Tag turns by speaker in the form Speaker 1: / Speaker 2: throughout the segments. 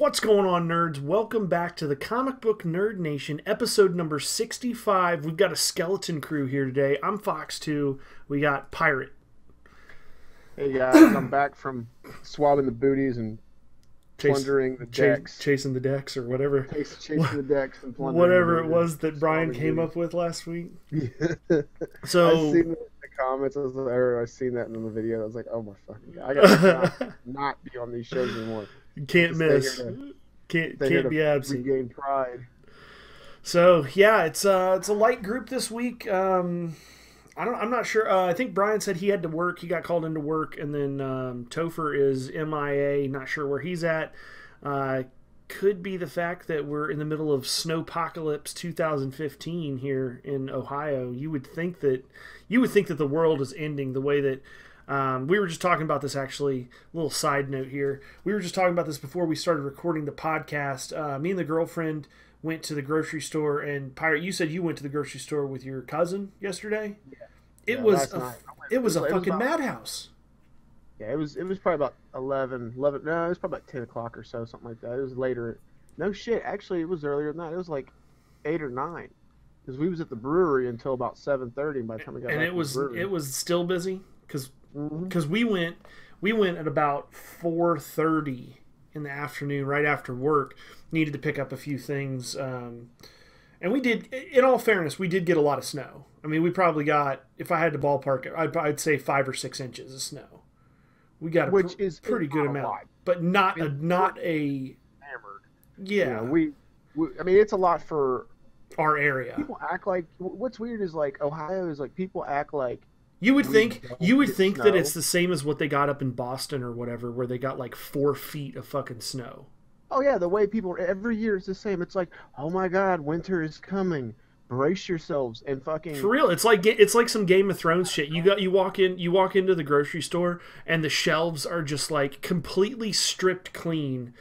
Speaker 1: What's going on, nerds? Welcome back to the Comic Book Nerd Nation, episode number 65. We've got a skeleton crew here today. I'm Fox2. We got Pirate.
Speaker 2: Hey guys, I'm back from swabbing the booties and plundering the decks.
Speaker 1: Chasing the decks or whatever.
Speaker 2: Chasing the decks and plundering
Speaker 1: whatever it was that Brian came up with last week. So
Speaker 2: I seen the comments, I seen that in the video. I was like, oh my fucking god. I gotta not be on these shows anymore.
Speaker 1: Can't miss. Can't be absent.
Speaker 2: Regain pride.
Speaker 1: So yeah, it's a light group this week. I'm not sure. I think Brian said he had to work. He got called into work, and then Topher is MIA. Not sure where he's at. Could be the fact that we're in the middle of Snowpocalypse 2015 here in Ohio. You would think that the world is ending the way that. We were just talking about this, actually. A little side note here. We were just talking about this before we started recording the podcast. Me and the girlfriend went to the grocery store, and Pirate, you said you went to the grocery store with your cousin yesterday.
Speaker 2: Yeah.
Speaker 1: It was a fucking madhouse.
Speaker 2: Yeah, it was probably about 11. No, it was probably about 10 o'clock or so, something like that. It was later. No shit, actually, it was earlier than that. It was like 8 or 9. Because we was at the brewery until about 7:30 by the time we got back to the brewery.
Speaker 1: It was still busy because we went at about 4:30 in the afternoon, right after work. Needed to pick up a few things, and we did. In all fairness, we did get a lot of snow. I mean, we probably got, if I had to ballpark it, I'd say 5 or 6 inches of snow. We got
Speaker 2: which is
Speaker 1: pretty good amount, but not a
Speaker 2: hammered.
Speaker 1: Yeah,
Speaker 2: we I mean, it's a lot for
Speaker 1: our area.
Speaker 2: People act like, what's weird is like Ohio is like, people act like
Speaker 1: you would think that it's the same as what they got up in Boston or whatever, where they got like 4 feet of fucking snow.
Speaker 2: Oh yeah, the way people every year is the same. It's like, oh my god, winter is coming. Brace yourselves and fucking
Speaker 1: for real. It's like some Game of Thrones shit. You walk into the grocery store and the shelves are just like completely stripped clean.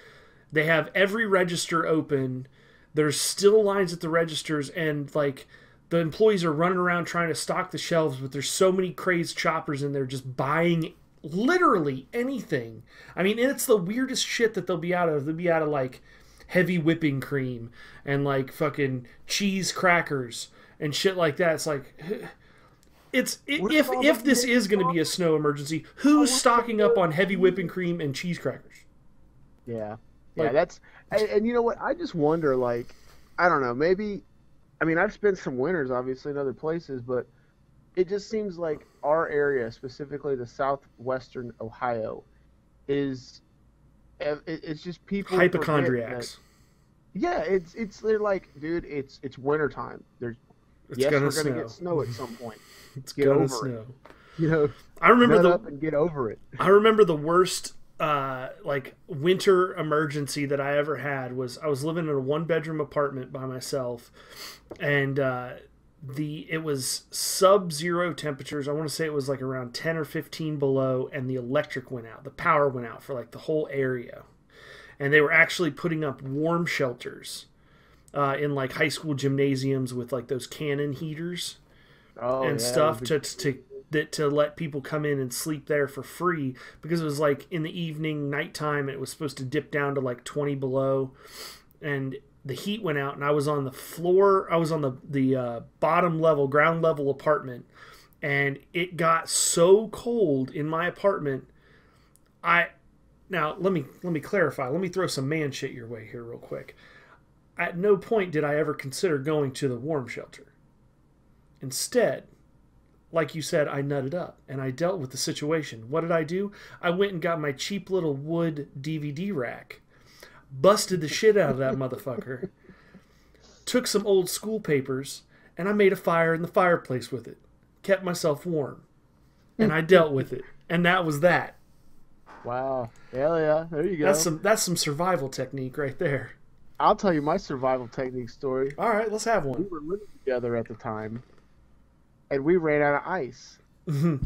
Speaker 1: They have every register open. There's still lines at the registers, and like the employees are running around trying to stock the shelves, but there's so many crazed choppers in there just buying literally anything. I mean, it's the weirdest shit that they'll be out of. They'll be out of like heavy whipping cream and like fucking cheese crackers and shit like that. It's like, if this is going to be a snow emergency, who's stocking up on heavy whipping cream and cheese crackers?
Speaker 2: Yeah.
Speaker 1: Like,
Speaker 2: that's and you know what? I just wonder, like, I don't know, maybe, I mean, I've spent some winters obviously in other places, but it just seems like our area, specifically the southwestern Ohio, it's just people
Speaker 1: hypochondriacs.
Speaker 2: Yeah, they're like, dude, it's wintertime. We're gonna get snow at some point.
Speaker 1: It's gonna snow.
Speaker 2: You know,
Speaker 1: I remember
Speaker 2: up and get over it.
Speaker 1: I remember the worst like winter emergency that I ever had was I was living in a 1-bedroom apartment by myself, and it was sub-zero temperatures. I want to say it was like around 10 or 15 below, and the electric went out. The power went out for like the whole area. And they were actually putting up warm shelters in like high school gymnasiums with like those cannon heaters stuff to let people come in and sleep there for free, because it was like in the evening, nighttime, it was supposed to dip down to like 20 below, and the heat went out, and I was on the floor. I was on the bottom level, ground level apartment, and it got so cold in my apartment. Now let me clarify. Let me throw some man shit your way here real quick. At no point did I ever consider going to the warm shelter. Instead, like you said, I nutted up and I dealt with the situation. What did I do? I went and got my cheap little wood DVD rack, busted the shit out of that motherfucker, took some old school papers, and I made a fire in the fireplace with it. Kept myself warm. And I dealt with it. And that was that.
Speaker 2: Wow. Hell yeah. There you go.
Speaker 1: That's some survival technique right there.
Speaker 2: I'll tell you my survival technique story.
Speaker 1: All right, let's have one.
Speaker 2: We were living together at the time, and we ran out of ice.
Speaker 1: So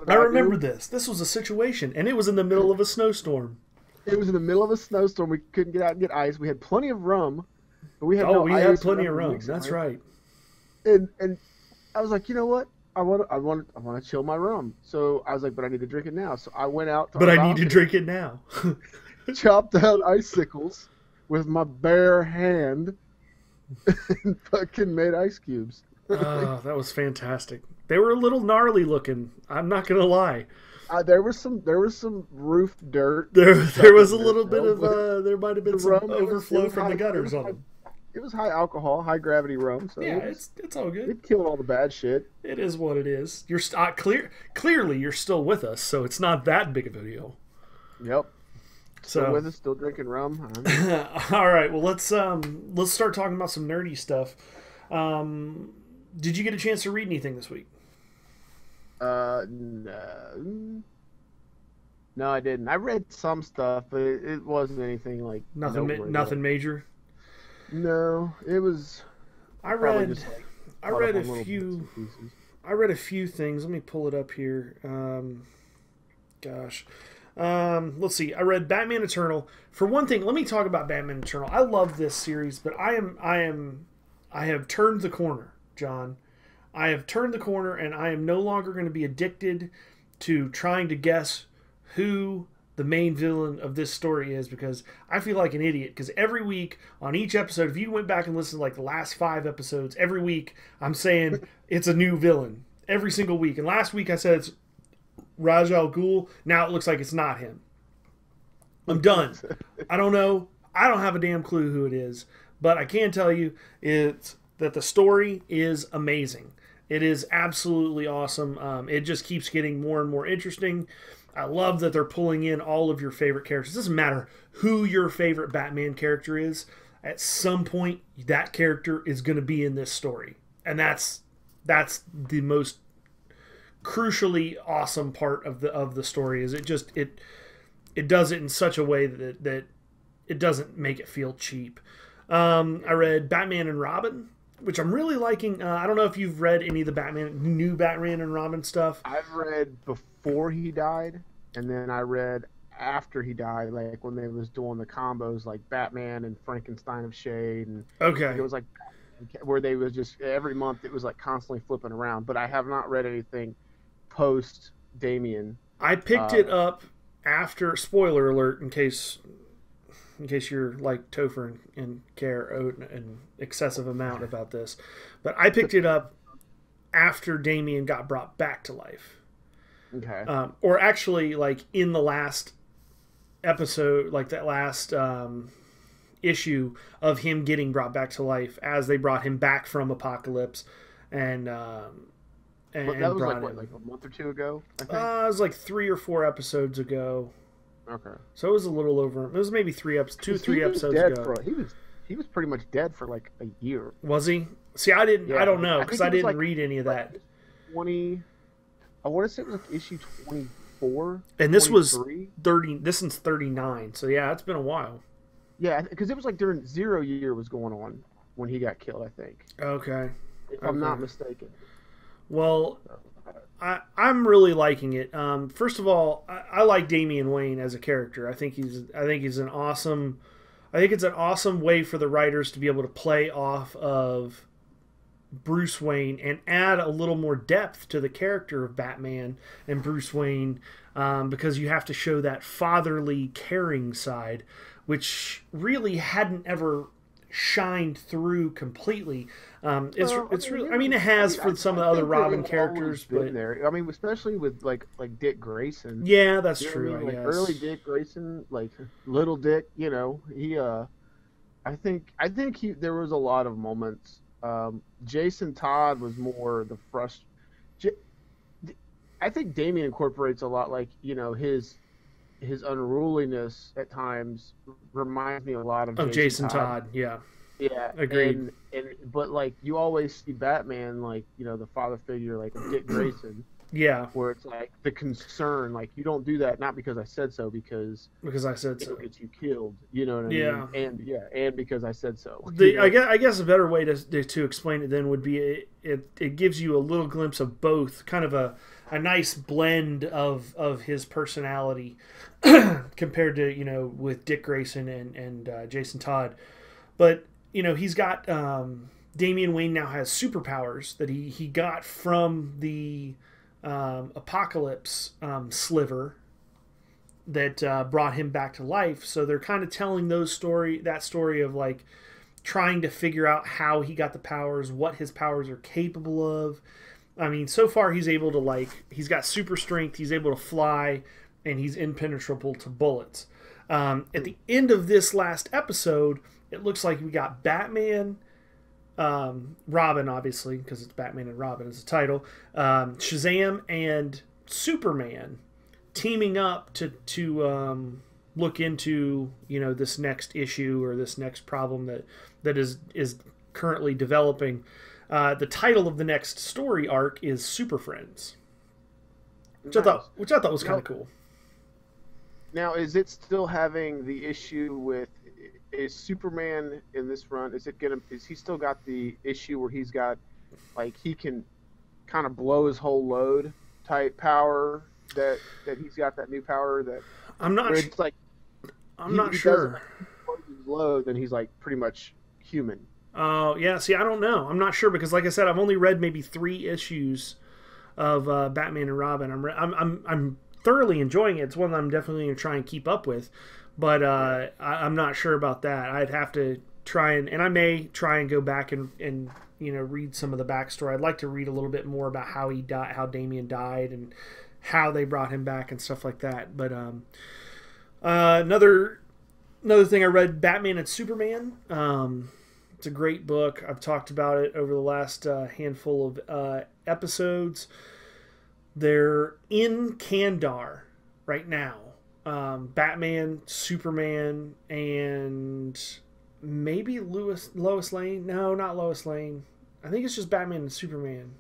Speaker 1: I remember this. This was a situation, and it was in the middle of a snowstorm.
Speaker 2: It was in the middle of a snowstorm. We couldn't get out and get ice. We had plenty of rum, but we had no ice.
Speaker 1: We had plenty of rum. That's right.
Speaker 2: And I was like, you know what? I want to chill my rum. So I was like, but I need to drink it now. So I went out.
Speaker 1: But I need to drink it now.
Speaker 2: Chopped out icicles, with my bare hand and fucking made ice cubes.
Speaker 1: Oh, that was fantastic. They were a little gnarly looking. I'm not gonna lie.
Speaker 2: There was some roof dirt.
Speaker 1: There was a little bit
Speaker 2: though,
Speaker 1: of there might have been
Speaker 2: the
Speaker 1: some
Speaker 2: rum,
Speaker 1: overflow
Speaker 2: it was
Speaker 1: from
Speaker 2: high,
Speaker 1: the gutters on
Speaker 2: high,
Speaker 1: them.
Speaker 2: it was high alcohol, high gravity rum, so
Speaker 1: Yeah, it's all good.
Speaker 2: it killed all the bad shit.
Speaker 1: It is what it is. You're clearly you're still with us, so it's not that big of a deal.
Speaker 2: Yep. Still
Speaker 1: So
Speaker 2: with us, still drinking rum.
Speaker 1: all right, well let's start talking about some nerdy stuff. Did you get a chance to read anything this week?
Speaker 2: No, no, I didn't. I read some stuff, but it wasn't anything like noteworthy.
Speaker 1: Nothing major.
Speaker 2: No, it was
Speaker 1: I
Speaker 2: probably
Speaker 1: read
Speaker 2: just like
Speaker 1: I
Speaker 2: caught
Speaker 1: read
Speaker 2: up
Speaker 1: a
Speaker 2: on little
Speaker 1: few
Speaker 2: bits and pieces.
Speaker 1: I read a few things. Let me pull it up here. Gosh. Let's see. I read Batman Eternal. For one thing, let me talk about Batman Eternal. I love this series, but I have turned the corner, John. I have turned the corner, and I am no longer going to be addicted to trying to guess who the main villain of this story is, because I feel like an idiot. Because every week on each episode, if you went back and listened to like the last 5 episodes, every week I'm saying it's a new villain every single week. And last week I said it's Ra's al Ghul. Now it looks like it's not him. I'm done. I don't know. I don't have a damn clue who it is. But I can tell you it's that the story is amazing. It is absolutely awesome. It just keeps getting more and more interesting. I love that they're pulling in all of your favorite characters. It doesn't matter who your favorite Batman character is. At some point, that character is going to be in this story. And that's the most crucially awesome part of the story. Is it does it in such a way that it doesn't make it feel cheap. I read Batman and Robin, which I'm really liking. I don't know if you've read any of the new Batman and Robin stuff.
Speaker 2: I've read before he died, and then I read after he died, like when they was doing the combos, like Batman and Frankenstein of Shade, and
Speaker 1: Okay.
Speaker 2: it was like where they was just every month it was like constantly flipping around. But I have not read anything post Damian.
Speaker 1: I picked it up after, spoiler alert, in case you're like Topher and care an excessive amount about this, but I picked it up after Damian got brought back to life.
Speaker 2: Okay.
Speaker 1: Or actually, like in the last episode, like that last issue of him getting brought back to life as they brought him back from Apocalypse, and
Speaker 2: that was like what, like a month or two ago, I think.
Speaker 1: It was like 3 or 4 episodes ago.
Speaker 2: Okay.
Speaker 1: So it was a little over. It was maybe 3 episodes ago.
Speaker 2: He was pretty much dead for like a year.
Speaker 1: Was he? See, I didn't.
Speaker 2: Yeah,
Speaker 1: I don't know because I didn't
Speaker 2: like,
Speaker 1: read any of that.
Speaker 2: 20. I want to say it was like issue 24.
Speaker 1: And this
Speaker 2: 23.
Speaker 1: was 30. This one's 39. So yeah, it's been a while.
Speaker 2: Yeah, because it was like during Zero Year was going on when he got killed, I think.
Speaker 1: Okay.
Speaker 2: If I'm not mistaken.
Speaker 1: Well, I'm really liking it. First of all, I like Damian Wayne as a character. I think he's an awesome. I think it's an awesome way for the writers to be able to play off of Bruce Wayne and add a little more depth to the character of Batman and Bruce Wayne, because you have to show that fatherly, caring side, which really hadn't ever shined through completely. It's really. I mean, it has for some of the other Robin characters, but
Speaker 2: there. I mean, especially with like Dick Grayson.
Speaker 1: Yeah, that's
Speaker 2: You know
Speaker 1: true.
Speaker 2: what I mean?
Speaker 1: I
Speaker 2: Like
Speaker 1: guess.
Speaker 2: early Dick Grayson, like little Dick. You know, he. I think there was a lot of moments. Jason Todd was more the I think Damian incorporates a lot, like, you know, his unruliness at times reminds me a lot of
Speaker 1: Jason Todd. Yeah.
Speaker 2: Yeah,
Speaker 1: Agreed.
Speaker 2: But like you always see Batman, like, you know, the father figure, like Dick Grayson,
Speaker 1: Yeah,
Speaker 2: where it's like the concern, like you don't do that not because I said so, because
Speaker 1: because I said so.
Speaker 2: it'll get you killed. You know what I
Speaker 1: Yeah.
Speaker 2: mean? And because I said so. you know?
Speaker 1: I guess a better way to explain it then would be it gives you a little glimpse of both, kind of a nice blend of his personality compared to, you know, with Dick Grayson and Jason Todd. But, you know, he's got Damian Wayne now has superpowers that he got from the Apocalypse sliver brought him back to life. So they're kind of telling that story of like trying to figure out how he got the powers, what his powers are capable of. I mean, so far he's able to he's got super strength, he's able to fly, and he's impenetrable to bullets. At the end of this last episode, it looks like we got Batman, Robin, obviously, because it's Batman and Robin as a title, Shazam, and Superman teaming up to look into this next issue or this next problem that is currently developing. The title of the next story arc is Super Friends, which I thought was kind of cool.
Speaker 2: Now, is it still having the issue with? Is Superman in this run? Is he still got the issue where he's got he can kind of blow his whole load type power? That he's got that new power that
Speaker 1: I'm not. I'm not sure.
Speaker 2: Low, then he's pretty much human.
Speaker 1: Oh yeah. See, I don't know. I'm not sure because, like I said, I've only read maybe 3 issues of Batman and Robin. I'm thoroughly enjoying it. It's one that I'm definitely going to try and keep up with, but I'm not sure about that. I'd have to try and I may try and go back and read some of the backstory. I'd like to read a little bit more about how he died, how Damian died, and how they brought him back and stuff like that. But another thing I read, Batman and Superman. It's a great book. I've talked about it over the last handful of episodes. They're in Kandar right now. Batman, Superman, and maybe Lois Lane. No, not Lois Lane. I think it's just Batman and Superman.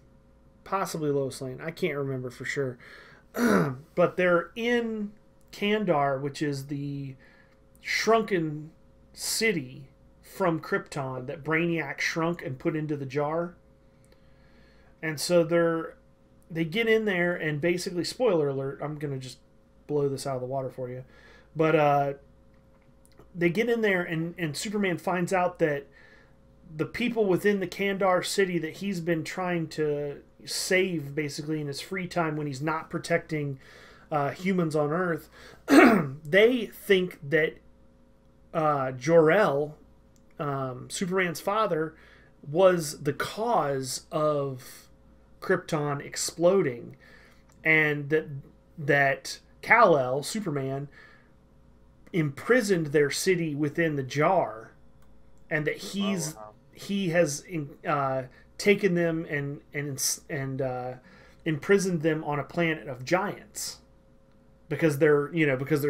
Speaker 1: Possibly Lois Lane. I can't remember for sure. But they're in Kandar, which is the shrunken city from Krypton that Brainiac shrunk and put into the jar. And so they get in there and basically, spoiler alert, I'm going to just blow this out of the water for you. But they get in there and Superman finds out that the people within the Kandar city that he's been trying to save basically in his free time when he's not protecting humans on Earth, they think that Jor-El, Superman's father, was the cause of Krypton exploding, and that Kal-El, Superman, imprisoned their city within the jar, and that he has taken them and imprisoned them on a planet of giants because they're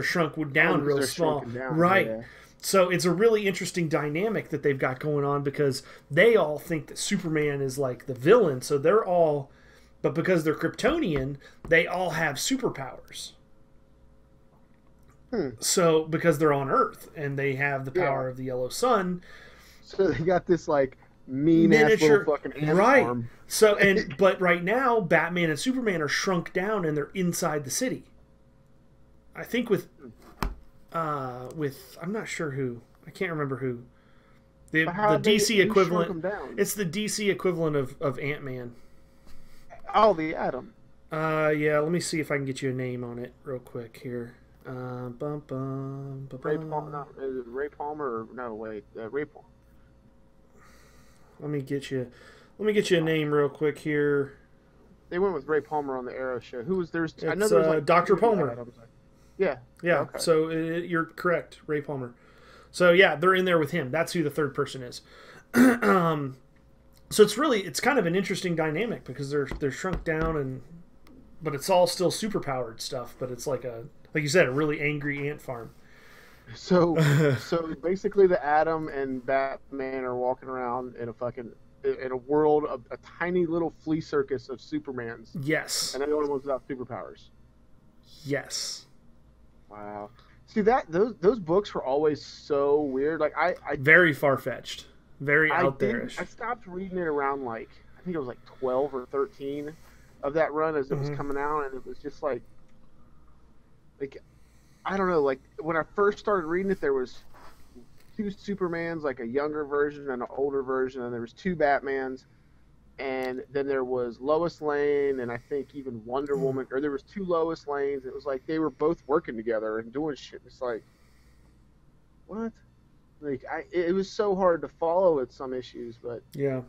Speaker 1: shrunk down real small, right? Yeah. So it's a really interesting dynamic that they've got going on because they all think that Superman is like the villain. So but because they're Kryptonian, they all have superpowers. So because they're on Earth and they have the power of the yellow sun.
Speaker 2: So they got this mean ass little fucking ant farm.
Speaker 1: So but right now Batman and Superman are shrunk down and they're inside the city. I think with I'm not sure who. I can't remember who. The DC equivalent. It's the DC equivalent of Ant-Man.
Speaker 2: Oh, the Atom.
Speaker 1: Yeah. Let me see if I can get you a name on it real quick here.
Speaker 2: Ray Palmer? No, is it Ray Palmer? Or, no, wait, Ray Palmer.
Speaker 1: Let me get you a name real quick here.
Speaker 2: They went with Ray Palmer on the Arrow show. Who was there's?
Speaker 1: I know there's Dr. Palmer.
Speaker 2: Yeah.
Speaker 1: Yeah.
Speaker 2: Okay.
Speaker 1: So you're correct, Ray Palmer. So yeah, they're in there with him. That's who the third person is. So it's kind of an interesting dynamic because they're shrunk down but it's all still super-powered stuff. But it's like you said, a really angry ant farm.
Speaker 2: So basically, the Atom and Batman are walking around in a world of a tiny little flea circus of Supermans.
Speaker 1: Yes.
Speaker 2: And they're the only ones without superpowers.
Speaker 1: Yes.
Speaker 2: Wow. See those books were always so weird. I
Speaker 1: very far-fetched, very out there-ish.
Speaker 2: I stopped reading it around I think it was 12 or 13 of that run as it was coming out, and it was just like I don't know. When I first started reading it, there was 2 Supermans, a younger version and an older version, and there was 2 Batmans, and then there was Lois Lane, and I think even Wonder Woman, or there was two Lois Lanes. It was like they were both working together and doing shit. It's like, what? Like it was so hard to follow at some issues, but
Speaker 1: Yeah.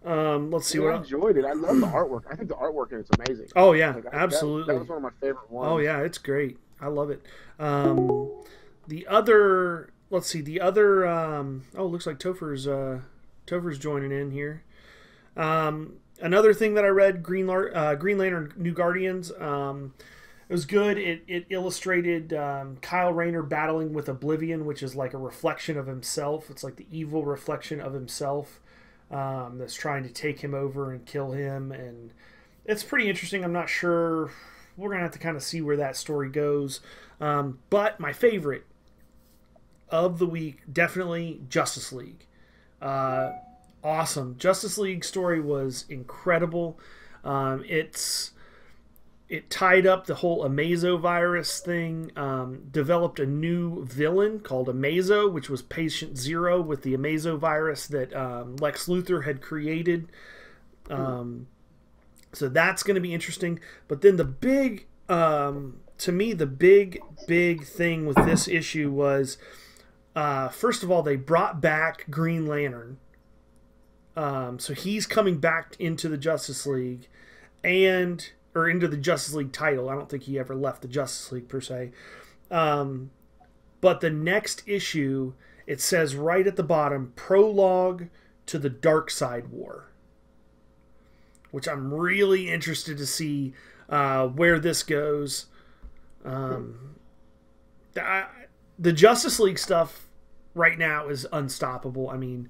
Speaker 1: Let's see
Speaker 2: I
Speaker 1: what.
Speaker 2: enjoyed it. I love the artwork. I think the artwork in it's amazing.
Speaker 1: Oh yeah,
Speaker 2: Like
Speaker 1: absolutely.
Speaker 2: that was one of my favorite ones.
Speaker 1: Oh yeah, it's great. I love it. The other, let's see, the other. Looks like Topher's joining in here. Another thing that I read, Green Lantern New Guardians. It was good. It illustrated Kyle Rayner battling with Oblivion, which is like a reflection of himself. It's like the evil reflection of himself that's trying to take him over and kill him. And it's pretty interesting. I'm not sure. We're going to have to kind of see where that story goes. But my favorite of the week, definitely Justice League. Awesome. Justice League story was incredible. It tied up the whole Amazo virus thing, developed a new villain called Amazo, which was Patient Zero with the Amazo virus that Lex Luthor had created. So that's going to be interesting. But then the big, to me, the big thing with this issue was, first of all, they brought back Green Lantern. So he's coming back into the Justice League or into the Justice League title. I don't think he ever left the Justice League per se. But the next issue, it says right at the bottom, prologue to the Darkseid War, which I'm really interested to see where this goes. The Justice League stuff right now is unstoppable. I mean,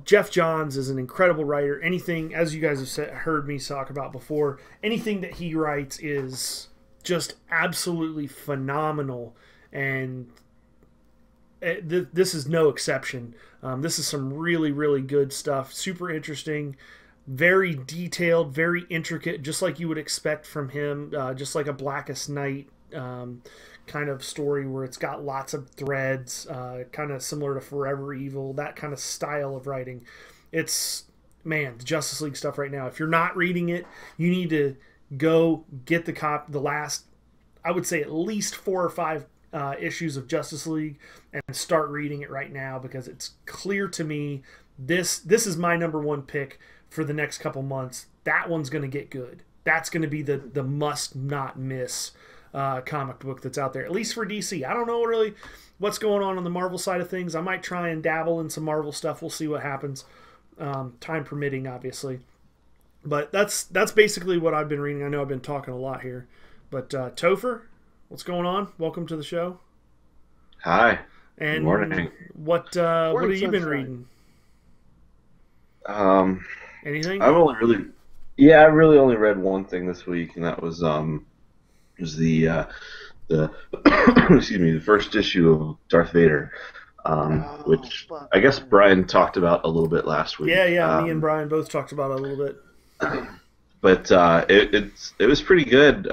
Speaker 1: Jeff Johns is an incredible writer. Anything, as you guys have heard me talk about before, anything that he writes is just absolutely phenomenal. And this is no exception. This is some really, really good stuff. Super interesting. Very detailed, very intricate, just like you would expect from him. Just like a Blackest Night kind of story where it's got lots of threads, kind of similar to Forever Evil, that kind of style of writing. It's, man, the Justice League stuff right now. If you're not reading it, you need to go get the last, I would say at least 4 or 5 issues of Justice League and start reading it right now, because it's clear to me this is my number one pick for the next couple months. That one's going to get good. That's going to be the must not miss comic book that's out there, at least for DC. I don't know really what's going on the Marvel side of things. I might try and dabble in some Marvel stuff. We'll see what happens, time permitting, obviously. But that's basically what I've been reading. I know I've been talking a lot here, but Topher, what's going on? Welcome to the show.
Speaker 3: Hi.
Speaker 1: And
Speaker 3: good morning.
Speaker 1: What have you been reading? Anything?
Speaker 3: I really only read one thing this week, and that was the excuse me, the first issue of Darth Vader, which I guess Brian talked about a little bit last week.
Speaker 1: Yeah, me and Brian both talked about it a little bit.
Speaker 3: But it was pretty good.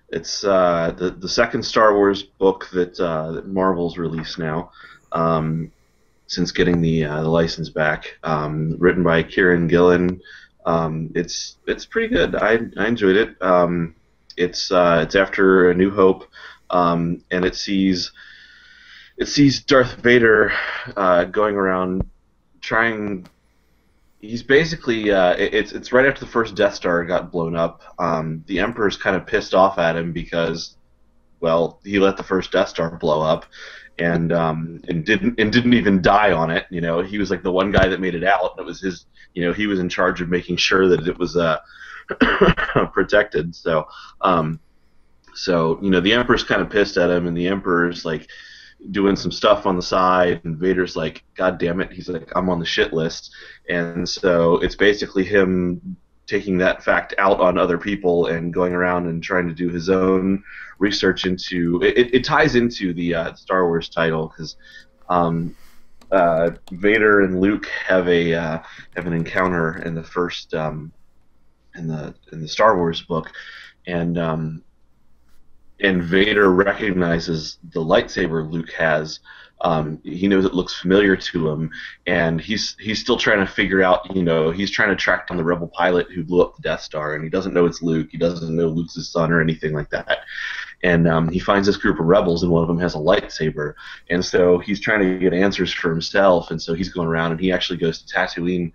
Speaker 3: It's the second Star Wars book that Marvel's released now, since getting the license back. Written by Kieran Gillen. It's pretty good. I enjoyed it. It's after A New Hope, and it sees Darth Vader going around trying. He's basically it's right after the first Death Star got blown up. The Emperor's kind of pissed off at him because, well, he let the first Death Star blow up, and didn't even die on it. You know, he was like the one guy that made it out. It was his. You know, he was in charge of making sure that it was protected. So you know, the Emperor's kind of pissed at him, and the Emperor's like doing some stuff on the side, and Vader's like, God damn it, he's like, I'm on the shit list. And so it's basically him taking that fact out on other people and going around and trying to do his own research into it. Ties into the Star Wars title, because Vader and Luke have an encounter in the first in the Star Wars book, and and Vader recognizes the lightsaber Luke has. He knows it looks familiar to him, and he's still trying to figure out. He's trying to track down the rebel pilot who blew up the Death Star, and he doesn't know it's Luke. He doesn't know Luke's his son or anything like that. And he finds this group of rebels, and one of them has a lightsaber, and so he's trying to get answers for himself. And so he's going around, and he actually goes to Tatooine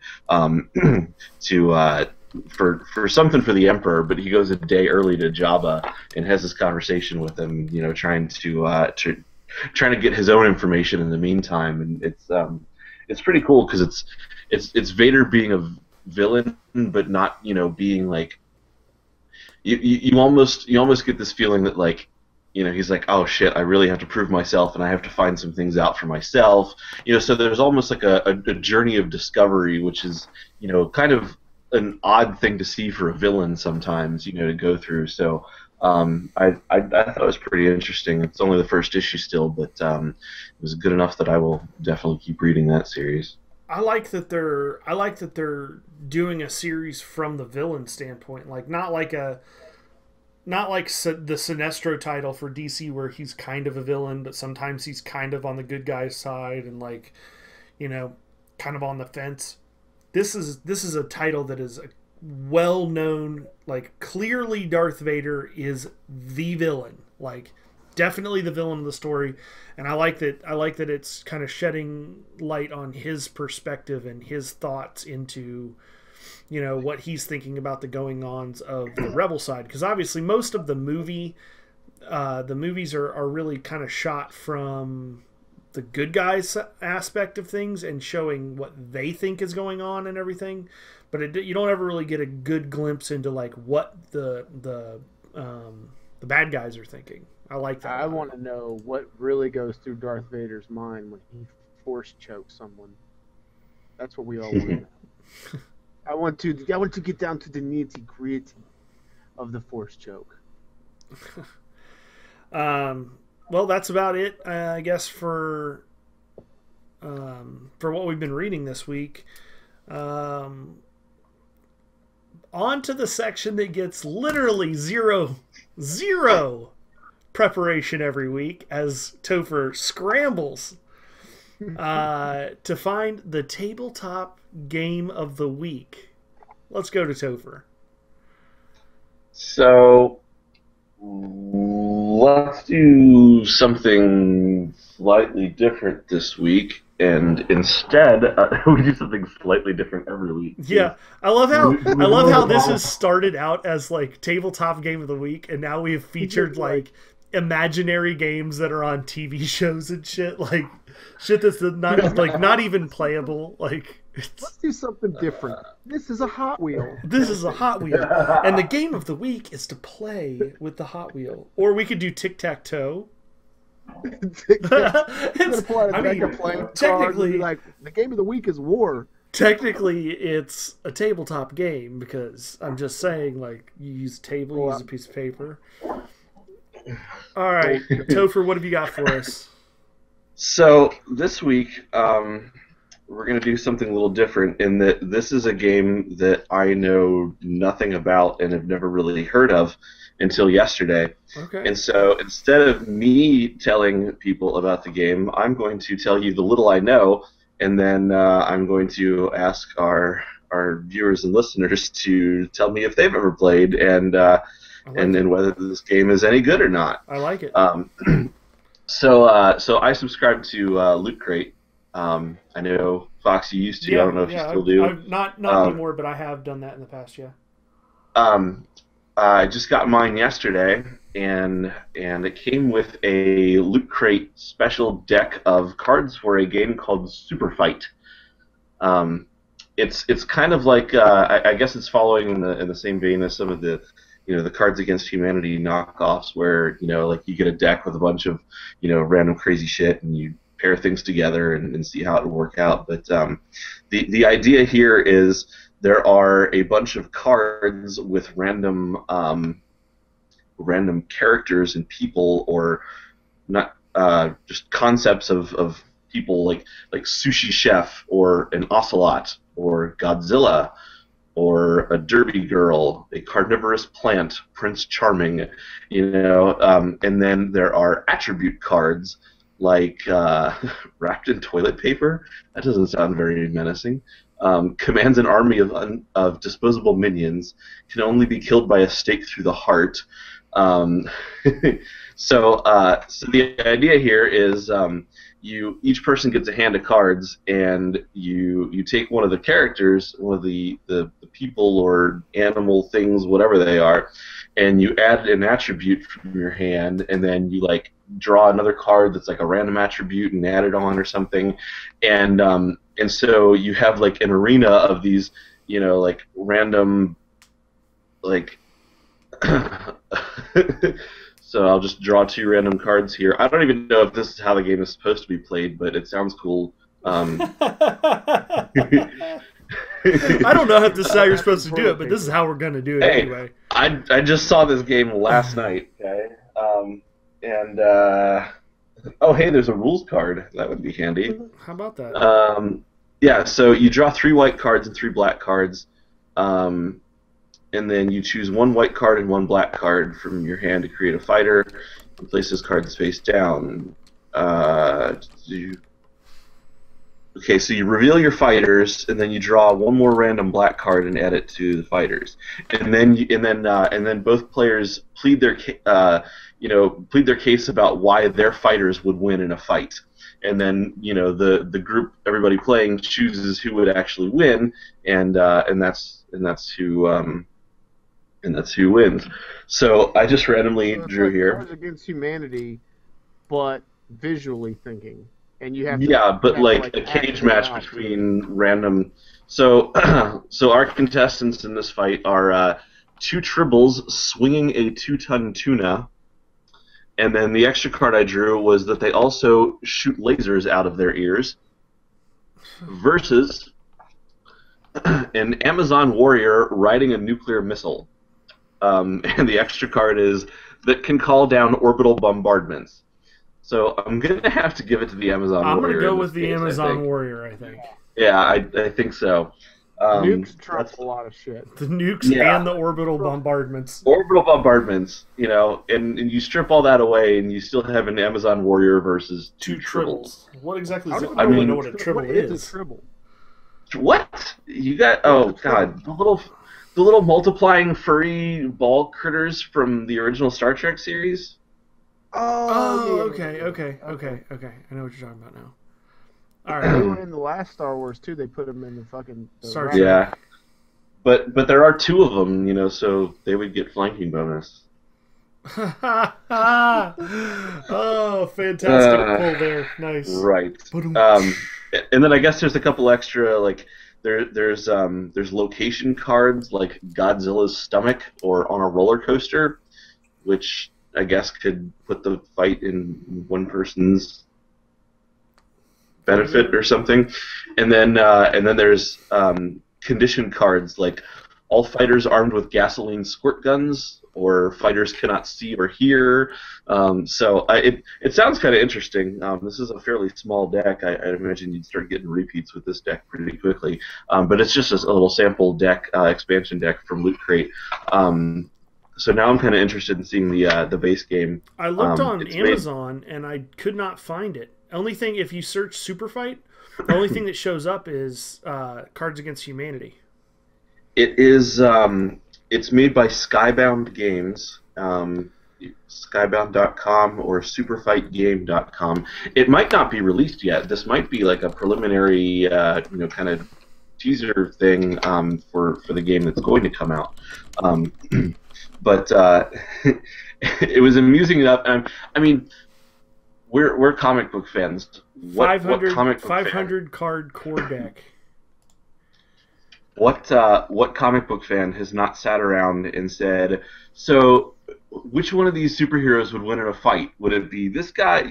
Speaker 3: to for something for the Emperor, but he goes a day early to Jabba and has this conversation with him, trying to get his own information in the meantime. And it's pretty cool because it's Vader being a villain, but not being like you almost get this feeling that like he's like, oh shit, I really have to prove myself and I have to find some things out for myself. So there's almost like a journey of discovery, which is kind of an odd thing to see for a villain sometimes, to go through. So I thought it was pretty interesting. It's only the first issue still, but it was good enough that I will definitely keep reading that series.
Speaker 1: I like that they're doing a series from the villain standpoint, like not like the Sinestro title for DC where he's kind of a villain, but sometimes he's kind of on the good guy's side and like kind of on the fence. This is a title that is well known, like clearly Darth Vader is the villain, like definitely the villain of the story, and I like that it's kind of shedding light on his perspective and his thoughts into what he's thinking about the going-ons of the rebel side, because obviously most of the movies are really kind of shot from the good guys aspect of things and showing what they think is going on and everything, but you don't ever really get a good glimpse into like what the bad guys are thinking. I like that.
Speaker 2: I want to know what really goes through Darth Vader's mind when he force chokes someone. That's what we all want to know. I want to get down to the nitty-gritty of the force choke.
Speaker 1: Well, that's about it, I guess, for what we've been reading this week. On to the section that gets literally zero preparation every week as Topher scrambles to find the tabletop game of the week. Let's go to Topher.
Speaker 3: So let's do something slightly different this week, and instead we do something slightly different every week.
Speaker 1: Yeah, I love how this has started out as like tabletop game of the week, and now we have featured like imaginary games that are on TV shows and shit, like shit that's not even playable. Like,
Speaker 2: let's do something different. This is a Hot Wheel.
Speaker 1: This is a Hot Wheel, and the game of the week is to play with the Hot Wheel, or we could do tic-tac-toe. Technically,
Speaker 2: like the game of the week is war.
Speaker 1: Technically, it's a tabletop game because I'm just saying, like, you use a table, you use a piece of paper. All right, Topher, what have you got for us?
Speaker 3: So this week, we're going to do something a little different in that this is a game that I know nothing about and have never really heard of until yesterday.
Speaker 1: Okay.
Speaker 3: And so instead of me telling people about the game, I'm going to tell you the little I know, and then I'm going to ask our viewers and listeners to tell me if they've ever played and whether this game is any good or not.
Speaker 1: I like it.
Speaker 3: So I subscribe to Loot Crate. I know Fox, you used to. I don't know if you still do.
Speaker 1: Not anymore, but I have done that in the past. Yeah.
Speaker 3: I just got mine yesterday, and it came with a Loot Crate special deck of cards for a game called Super Fight. It's kind of like I guess it's following in the same vein as some of the the Cards Against Humanity knockoffs, where like you get a deck with a bunch of random crazy shit, and you pair things together and see how it will work out. But the idea here is there are a bunch of cards with random characters and people, or not just concepts of people like Sushi Chef or an Ocelot or Godzilla or a derby girl, a carnivorous plant, Prince Charming, and then there are attribute cards like wrapped in toilet paper. That doesn't sound very menacing. Commands an army of disposable minions, can only be killed by a stake through the heart. So the idea here is each person gets a hand of cards, and you take one of the characters, one of the people or animal things, whatever they are, and you add an attribute from your hand, and then you like draw another card that's like a random attribute and add it on or something, and so you have like an arena of these, like random, like. So I'll just draw 2 random cards here. I don't even know if this is how the game is supposed to be played, but it sounds cool.
Speaker 1: I don't know if this is how you're supposed to do it, but this is how we're going to do it anyway.
Speaker 3: I just saw this game last night, okay? Oh, hey, there's a rules card. That would be handy.
Speaker 1: How about that?
Speaker 3: Yeah, so you draw 3 white cards and 3 black cards. And then you choose 1 white card and 1 black card from your hand to create a fighter, and place those cards face down. Okay, so you reveal your fighters, and then you draw 1 more random black card and add it to the fighters, and then both players plead their case about why their fighters would win in a fight. And then the group, everybody playing, chooses who would actually win, and that's who wins. So I just randomly drew here.
Speaker 2: Cards Against Humanity, but visually thinking, and you have to,
Speaker 3: but like a cage match between random. So so our contestants in this fight are 2 tribbles swinging a 2-ton tuna, and then the extra card I drew was that they also shoot lasers out of their ears. Versus an Amazon warrior riding a nuclear missile. And the extra card is that can call down orbital bombardments. So I'm going to have to give it to the Amazon warrior.
Speaker 1: I'm going to go with the Amazon warrior, I think.
Speaker 3: Yeah, I think so.
Speaker 2: Nukes trump a lot of shit.
Speaker 1: The nukes and the orbital bombardments.
Speaker 3: Orbital bombardments, and you strip all that away, and you still have an Amazon warrior versus 2 tribbles.
Speaker 1: What exactly is it?
Speaker 2: I
Speaker 1: don't even know what a tribble is.
Speaker 2: What is a tribble?
Speaker 3: What? You got? Oh God, the little multiplying furry ball critters from the original Star Trek series.
Speaker 1: Okay. I know what you're talking about now. All right.
Speaker 2: They were in the last Star Wars too. They put them in the fucking.
Speaker 1: Star Trek.
Speaker 3: Yeah, but there are 2 of them, so they would get flanking bonus.
Speaker 1: Oh, fantastic pull there. Nice.
Speaker 3: Right. And then I guess there's a couple extra, like there's location cards like Godzilla's stomach or on a roller coaster, which I guess could put the fight in one person's benefit or something. And then there's condition cards like all fighters armed with gasoline squirt guns, or fighters cannot see or hear. So it sounds kind of interesting. This is a fairly small deck. I imagine you'd start getting repeats with this deck pretty quickly. But it's just a little sample deck, expansion deck from Loot Crate. So now I'm kind of interested in seeing the base game.
Speaker 1: I looked on Amazon and I could not find it. Only thing, if you search Super Fight, the only thing that shows up is Cards Against Humanity.
Speaker 3: It is. It's made by Skybound Games, skybound.com or superfightgame.com. It might not be released yet. This might be like a preliminary, kind of teaser thing for the game that's going to come out. But it was amusing enough. I mean, we're comic book fans. What comic book
Speaker 1: 500 card core deck.
Speaker 3: What comic book fan has not sat around and said, so which one of these superheroes would win in a fight? Would it be this guy?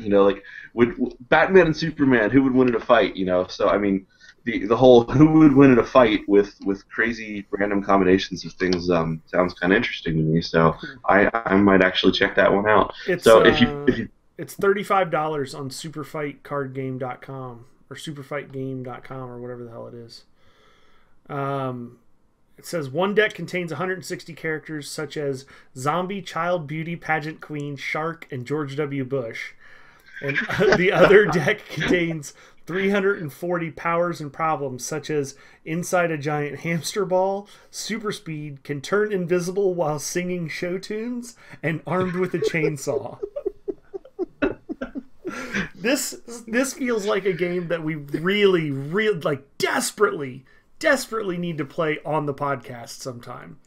Speaker 3: Would Batman and Superman, who would win in a fight? So I mean, the whole who would win in a fight with crazy random combinations of things sounds kind of interesting to me. So I might actually check that one out.
Speaker 1: It's $35 on superfightcardgame.com or superfightgame.com or whatever the hell it is. It says one deck contains 160 characters such as Zombie, Child, Beauty, Pageant Queen, Shark, and George W. Bush. And the other deck contains 340 powers and problems such as Inside a Giant Hamster Ball, Super Speed, Can Turn Invisible while singing show tunes, and Armed with a Chainsaw. This feels like a game that we really like desperately need to play on the podcast sometime.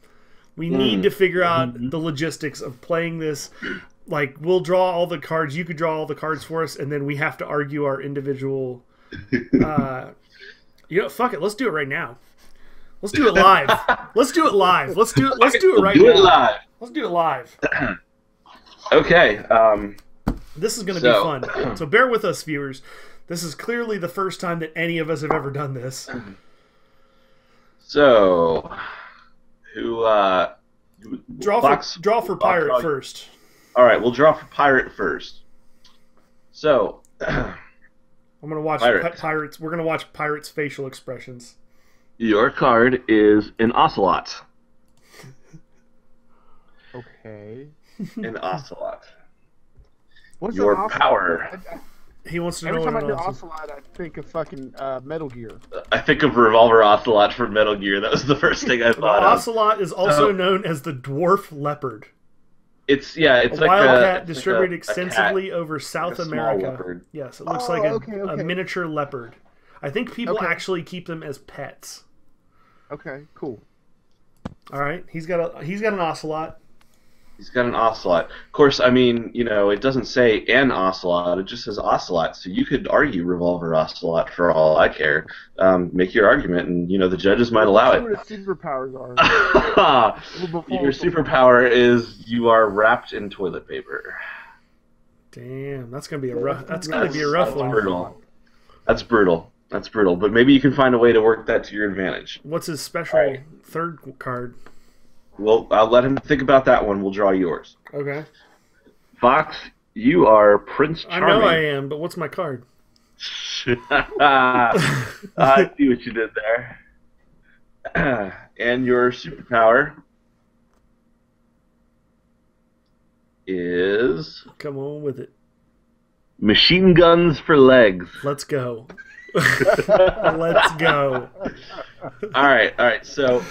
Speaker 1: We need to figure out the logistics of playing this. Like, we'll draw all the cards, you could draw all the cards for us, and then we have to argue our individual fuck it, let's do it right now. Let's do it live. Let's do it live. Let's do it right now.
Speaker 3: Live.
Speaker 1: Let's do it live.
Speaker 3: Okay.
Speaker 1: This is going to be fun. So bear with us, viewers. This is clearly the first time that any of us have ever done this.
Speaker 3: So, who
Speaker 1: draw for pirate first.
Speaker 3: All right, we'll draw for pirate first. So,
Speaker 1: I'm going to watch pirates. We're going to watch pirates' facial expressions.
Speaker 3: Your card is an ocelot.
Speaker 2: Okay.
Speaker 3: An ocelot.
Speaker 2: What's
Speaker 3: Your
Speaker 2: an ocelot?
Speaker 3: power.
Speaker 1: He wants to know
Speaker 2: Every time I
Speaker 1: what
Speaker 2: hear
Speaker 1: else is.
Speaker 2: ocelot, I think of fucking Metal Gear.
Speaker 3: I think of Revolver Ocelot from Metal Gear. That was the first thing I
Speaker 1: The
Speaker 3: thought of.
Speaker 1: ocelot is also known as the dwarf leopard.
Speaker 3: It's
Speaker 1: A
Speaker 3: like
Speaker 1: wildcat
Speaker 3: a
Speaker 1: distributed
Speaker 3: like a
Speaker 1: extensively
Speaker 3: cat.
Speaker 1: over South
Speaker 3: a small
Speaker 1: America.
Speaker 3: leopard.
Speaker 1: Yes, it looks
Speaker 2: Oh,
Speaker 1: like a
Speaker 2: okay.
Speaker 1: miniature leopard. I think people
Speaker 2: Okay.
Speaker 1: actually keep them as pets.
Speaker 2: Okay, cool.
Speaker 1: All right, he's got an ocelot.
Speaker 3: He's got an ocelot. Of course, I mean, it doesn't say an ocelot. It just says ocelot. So you could argue Revolver Ocelot for all I care. Make your argument, and the judges might allow
Speaker 2: What
Speaker 3: it.
Speaker 2: his superpowers are.
Speaker 3: Your superpower is you are wrapped in toilet paper.
Speaker 1: Damn, that's gonna be a rough. That's gonna be a rough one.
Speaker 3: Brutal. That's brutal. That's brutal. But maybe you can find a way to work that to your advantage.
Speaker 1: What's his special third card?
Speaker 3: Well, I'll let him think about that one. We'll draw yours.
Speaker 1: Okay.
Speaker 3: Fox, you are Prince
Speaker 1: I
Speaker 3: Charming.
Speaker 1: know I am, but what's my card?
Speaker 3: I see what you did there. And your superpower is
Speaker 1: Come on with it.
Speaker 3: machine guns for legs.
Speaker 1: Let's go. Let's go.
Speaker 3: All right. So,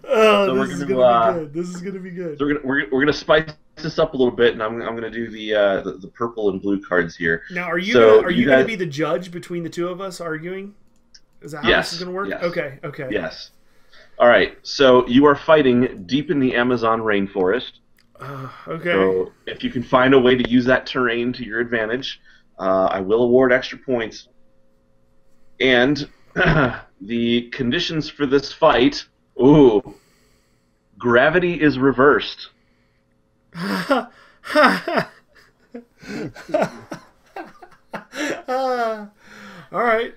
Speaker 1: Oh, this is
Speaker 3: we're
Speaker 1: gonna
Speaker 3: gonna,
Speaker 1: be good. This is gonna be good.
Speaker 3: so we're gonna spice this up a little bit, and I'm gonna do the purple and blue cards here.
Speaker 1: Now, are you
Speaker 3: So,
Speaker 1: gonna
Speaker 3: you
Speaker 1: gonna
Speaker 3: guys-
Speaker 1: be the judge between the two of us arguing? Is that how
Speaker 3: Yes,
Speaker 1: this is gonna work?
Speaker 3: yes.
Speaker 1: Okay.
Speaker 3: Yes. All right. So you are fighting deep in the Amazon rainforest.
Speaker 1: Okay.
Speaker 3: So if you can find a way to use that terrain to your advantage, I will award extra points. And the conditions for this fight, gravity is reversed.
Speaker 1: All right.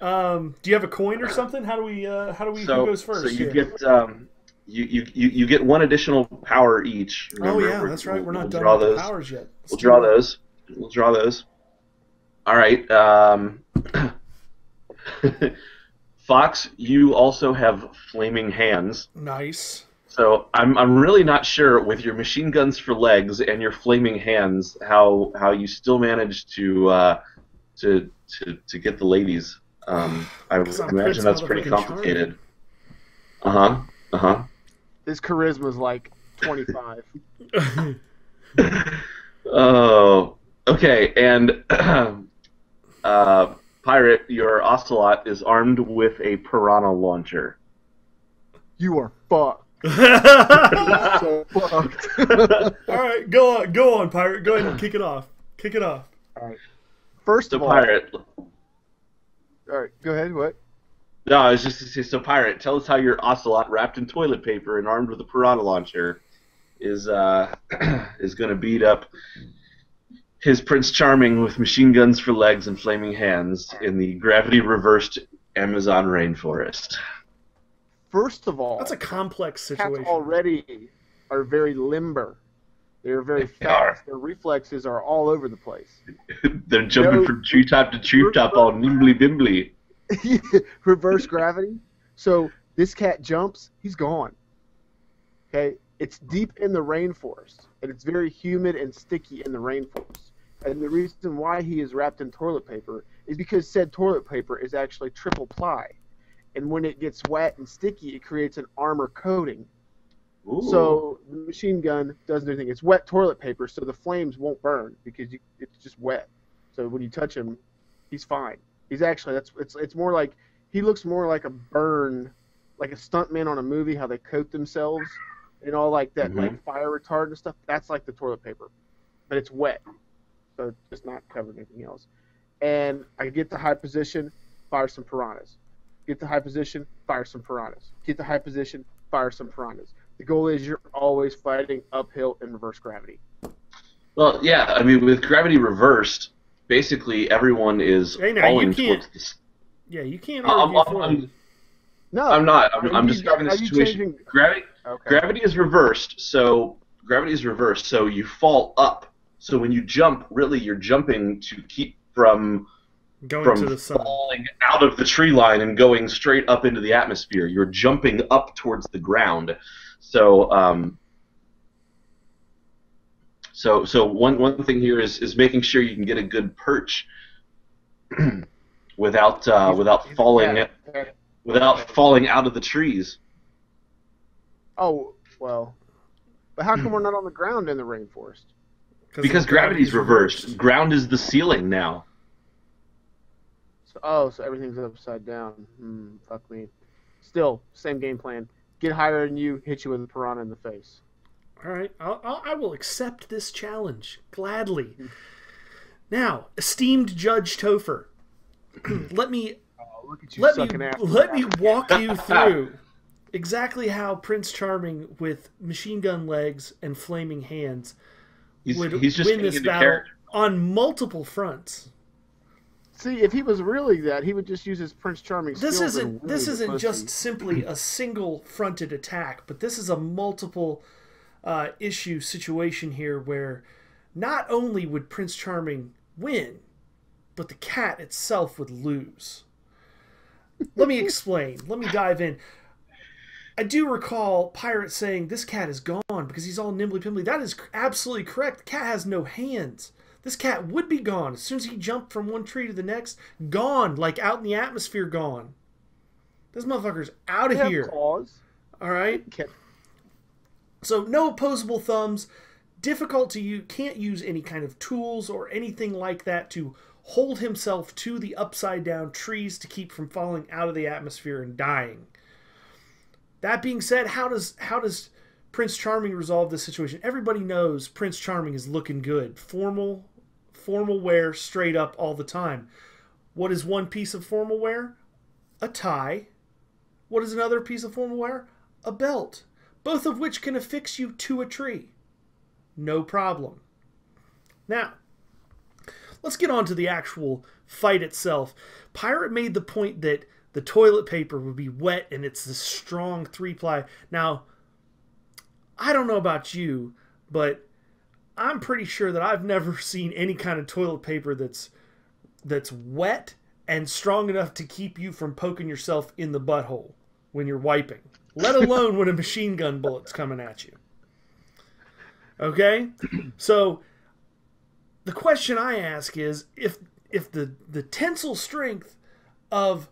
Speaker 1: Do you have a coin or something? How do we who goes first?
Speaker 3: So you
Speaker 1: here?
Speaker 3: get you get one additional power each.
Speaker 1: Oh
Speaker 3: Remember,
Speaker 1: yeah, that's right. We're not
Speaker 3: we'll
Speaker 1: done
Speaker 3: draw
Speaker 1: with the
Speaker 3: those.
Speaker 1: powers yet.
Speaker 3: We'll draw those. We'll draw those. All right. Fox, you also have flaming hands.
Speaker 1: Nice.
Speaker 3: So I'm really not sure with your machine guns for legs and your flaming hands how you still manage to get the ladies. I would
Speaker 1: 'Cause I'm
Speaker 3: imagine
Speaker 1: Prince
Speaker 3: that's pretty
Speaker 1: motherfucking
Speaker 3: complicated.
Speaker 2: His charisma's like 25.
Speaker 3: Oh, okay. And Pirate, your ocelot is armed with a piranha launcher.
Speaker 2: You are fucked. So fucked.
Speaker 1: All right, go on, pirate. Go ahead and kick it off. All
Speaker 2: Alright. First
Speaker 3: So
Speaker 2: of all,
Speaker 3: Pirate,
Speaker 2: alright, go ahead, what?
Speaker 3: no, I was just to say, so Pirate, tell us how your ocelot wrapped in toilet paper and armed with a piranha launcher is going to beat up his Prince Charming with machine guns for legs and flaming hands in the gravity-reversed Amazon rainforest.
Speaker 2: First of all,
Speaker 1: That's a complex
Speaker 2: cats
Speaker 1: situation.
Speaker 2: already are very limber. They're very
Speaker 3: They are.
Speaker 2: fast. Their reflexes are all over the place.
Speaker 3: They're jumping from treetop to treetop all nimbly-bimbly.
Speaker 2: Reverse gravity. So This cat jumps, he's gone. Okay? It's deep in the rainforest, and it's very humid and sticky in the rainforest. And the reason why he is wrapped in toilet paper is because said toilet paper is actually triple ply. And when it gets wet and sticky, it creates an armor coating.
Speaker 3: Ooh.
Speaker 2: So the machine gun doesn't do anything. It's wet toilet paper, so the flames won't burn because it's just wet. So when you touch him, he's fine. He's actually it's more like he looks more like a burn, like a stuntman on a movie, how they coat themselves and all like that, like fire retardant and stuff. That's like the toilet paper, but it's wet, so it's just not covered in anything else. And I get the high position, fire some piranhas. Get the high position, fire some piranhas. Get the high position, fire some piranhas. The goal is you're always fighting uphill in reverse gravity.
Speaker 3: Well, yeah, I mean, with gravity reversed, basically everyone is falling towards the...
Speaker 1: Yeah, you can't argue
Speaker 2: No,
Speaker 3: I'm not. I'm describing the situation. Gravity is reversed, so you fall up. So when you jump, really you're jumping to keep from
Speaker 1: to the sun,
Speaker 3: falling out of the tree line and going straight up into the atmosphere. You're jumping up towards the ground. So so one thing here is making sure you can get a good perch without falling out of the trees.
Speaker 2: Oh, well. But how come we're not on the ground in the rainforest?
Speaker 3: Because gravity's reversed. Ground is the ceiling now.
Speaker 2: So everything's upside down. Fuck me. Still, same game plan. Get higher than you, hit you with a piranha in the face.
Speaker 1: All right. I will accept this challenge gladly. Now, esteemed Judge Topher, let me walk you through exactly how Prince Charming with machine gun legs and flaming hands would win this battle on multiple fronts.
Speaker 2: See, if he was really that, he would just use his Prince Charming skills.
Speaker 1: This isn't just simply a single-fronted attack, but this is a multiple issue situation here where not only would Prince Charming win, but the cat itself would lose. Let me explain. Let me dive in. I do recall Pirate saying this cat is gone because he's all nimbly-pimbly. That is absolutely correct. The cat has no hands. This cat would be gone. As soon as he jumped from one tree to the next, gone, like out in the atmosphere, gone. This motherfucker's out of here.
Speaker 2: Claws.
Speaker 1: All right? So no opposable thumbs. Difficult to use. Can't use any kind of tools or anything like that to hold himself to the upside-down trees to keep from falling out of the atmosphere and dying. That being said, how does Prince Charming resolve this situation? Everybody knows Prince Charming is looking good. Formal wear, straight up all the time. What is one piece of formal wear? A tie. What is another piece of formal wear? A belt. Both of which can affix you to a tree. No problem. Now, let's get on to the actual fight itself. Pirate made the point that the toilet paper would be wet and it's this strong 3-ply. Now, I don't know about you, but I'm pretty sure that I've never seen any kind of toilet paper that's wet and strong enough to keep you from poking yourself in the butthole when you're wiping, let alone when a machine gun bullet's coming at you. Okay? So the question I ask is, if the tensile strength of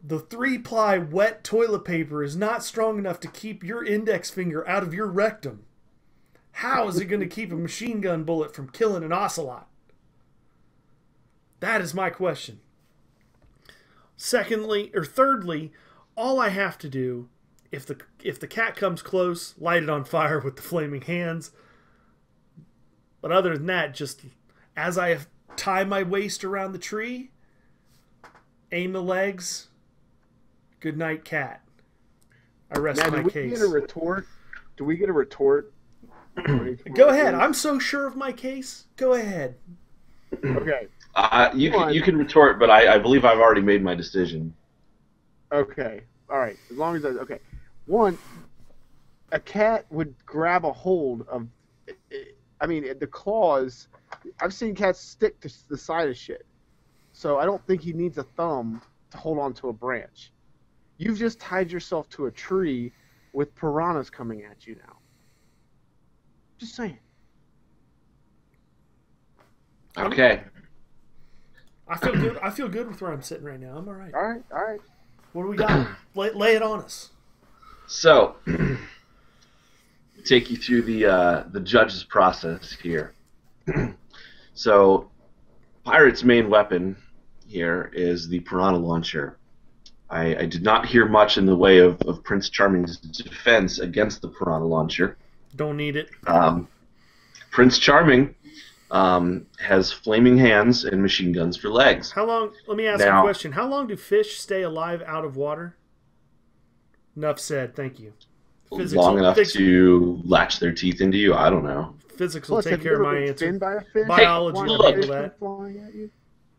Speaker 1: the 3-ply wet toilet paper is not strong enough to keep your index finger out of your rectum, how is it going to keep a machine gun bullet from killing an ocelot? That is my question. Thirdly, all I have to do, if the cat comes close, light it on fire with the flaming hands. But other than that, just as I tie my waist around the tree, aim the legs, good night, cat. I rest my case.
Speaker 2: Do we get a retort?
Speaker 1: Go ahead. I'm so sure of my case. Go ahead.
Speaker 2: Okay.
Speaker 3: You can retort, but I believe I've already made my decision.
Speaker 2: Okay. All right. As long as okay. One, a cat would grab a hold of. I mean, the claws. I've seen cats stick to the side of shit, so I don't think he needs a thumb to hold on to a branch. You've just tied yourself to a tree with piranhas coming at you now. Just saying.
Speaker 3: Okay.
Speaker 1: I feel good. I feel good with where I'm sitting right now. I'm all right.
Speaker 2: All right.
Speaker 1: What do we got? lay it on us.
Speaker 3: So, take you through the judge's process here. So, Pirate's main weapon here is the piranha launcher. I did not hear much in the way of Prince Charming's defense against the piranha launcher.
Speaker 1: Don't need it.
Speaker 3: Prince Charming has flaming hands and machine guns for legs.
Speaker 1: How long? Let me ask you a question. How long do fish stay alive out of water? Enough said. Thank you.
Speaker 3: Long enough to latch their teeth into you? I don't know.
Speaker 1: Physics will take care of my answer.
Speaker 2: By a fish?
Speaker 1: Biology will handle that.
Speaker 2: Flying at you?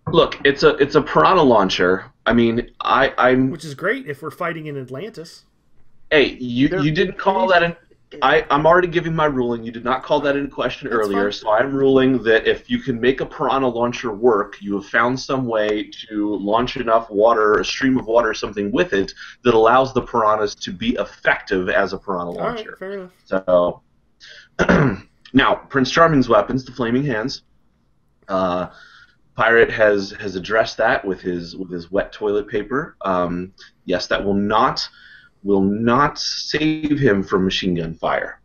Speaker 3: Look, it's a piranha launcher. I mean, I'm.
Speaker 1: Which is great if we're fighting in Atlantis.
Speaker 3: Hey, you didn't call that an. I'm already giving my ruling. You did not call that into question earlier, so I'm ruling that if you can make a piranha launcher work, you have found some way to launch enough water, a stream of water, or something with it that allows the piranhas to be effective as a piranha launcher.
Speaker 1: All right, fair enough.
Speaker 3: So, now, Prince Charming's weapons, the flaming hands. Pirate has addressed that with his wet toilet paper. Yes, that will not save him from machine gun fire.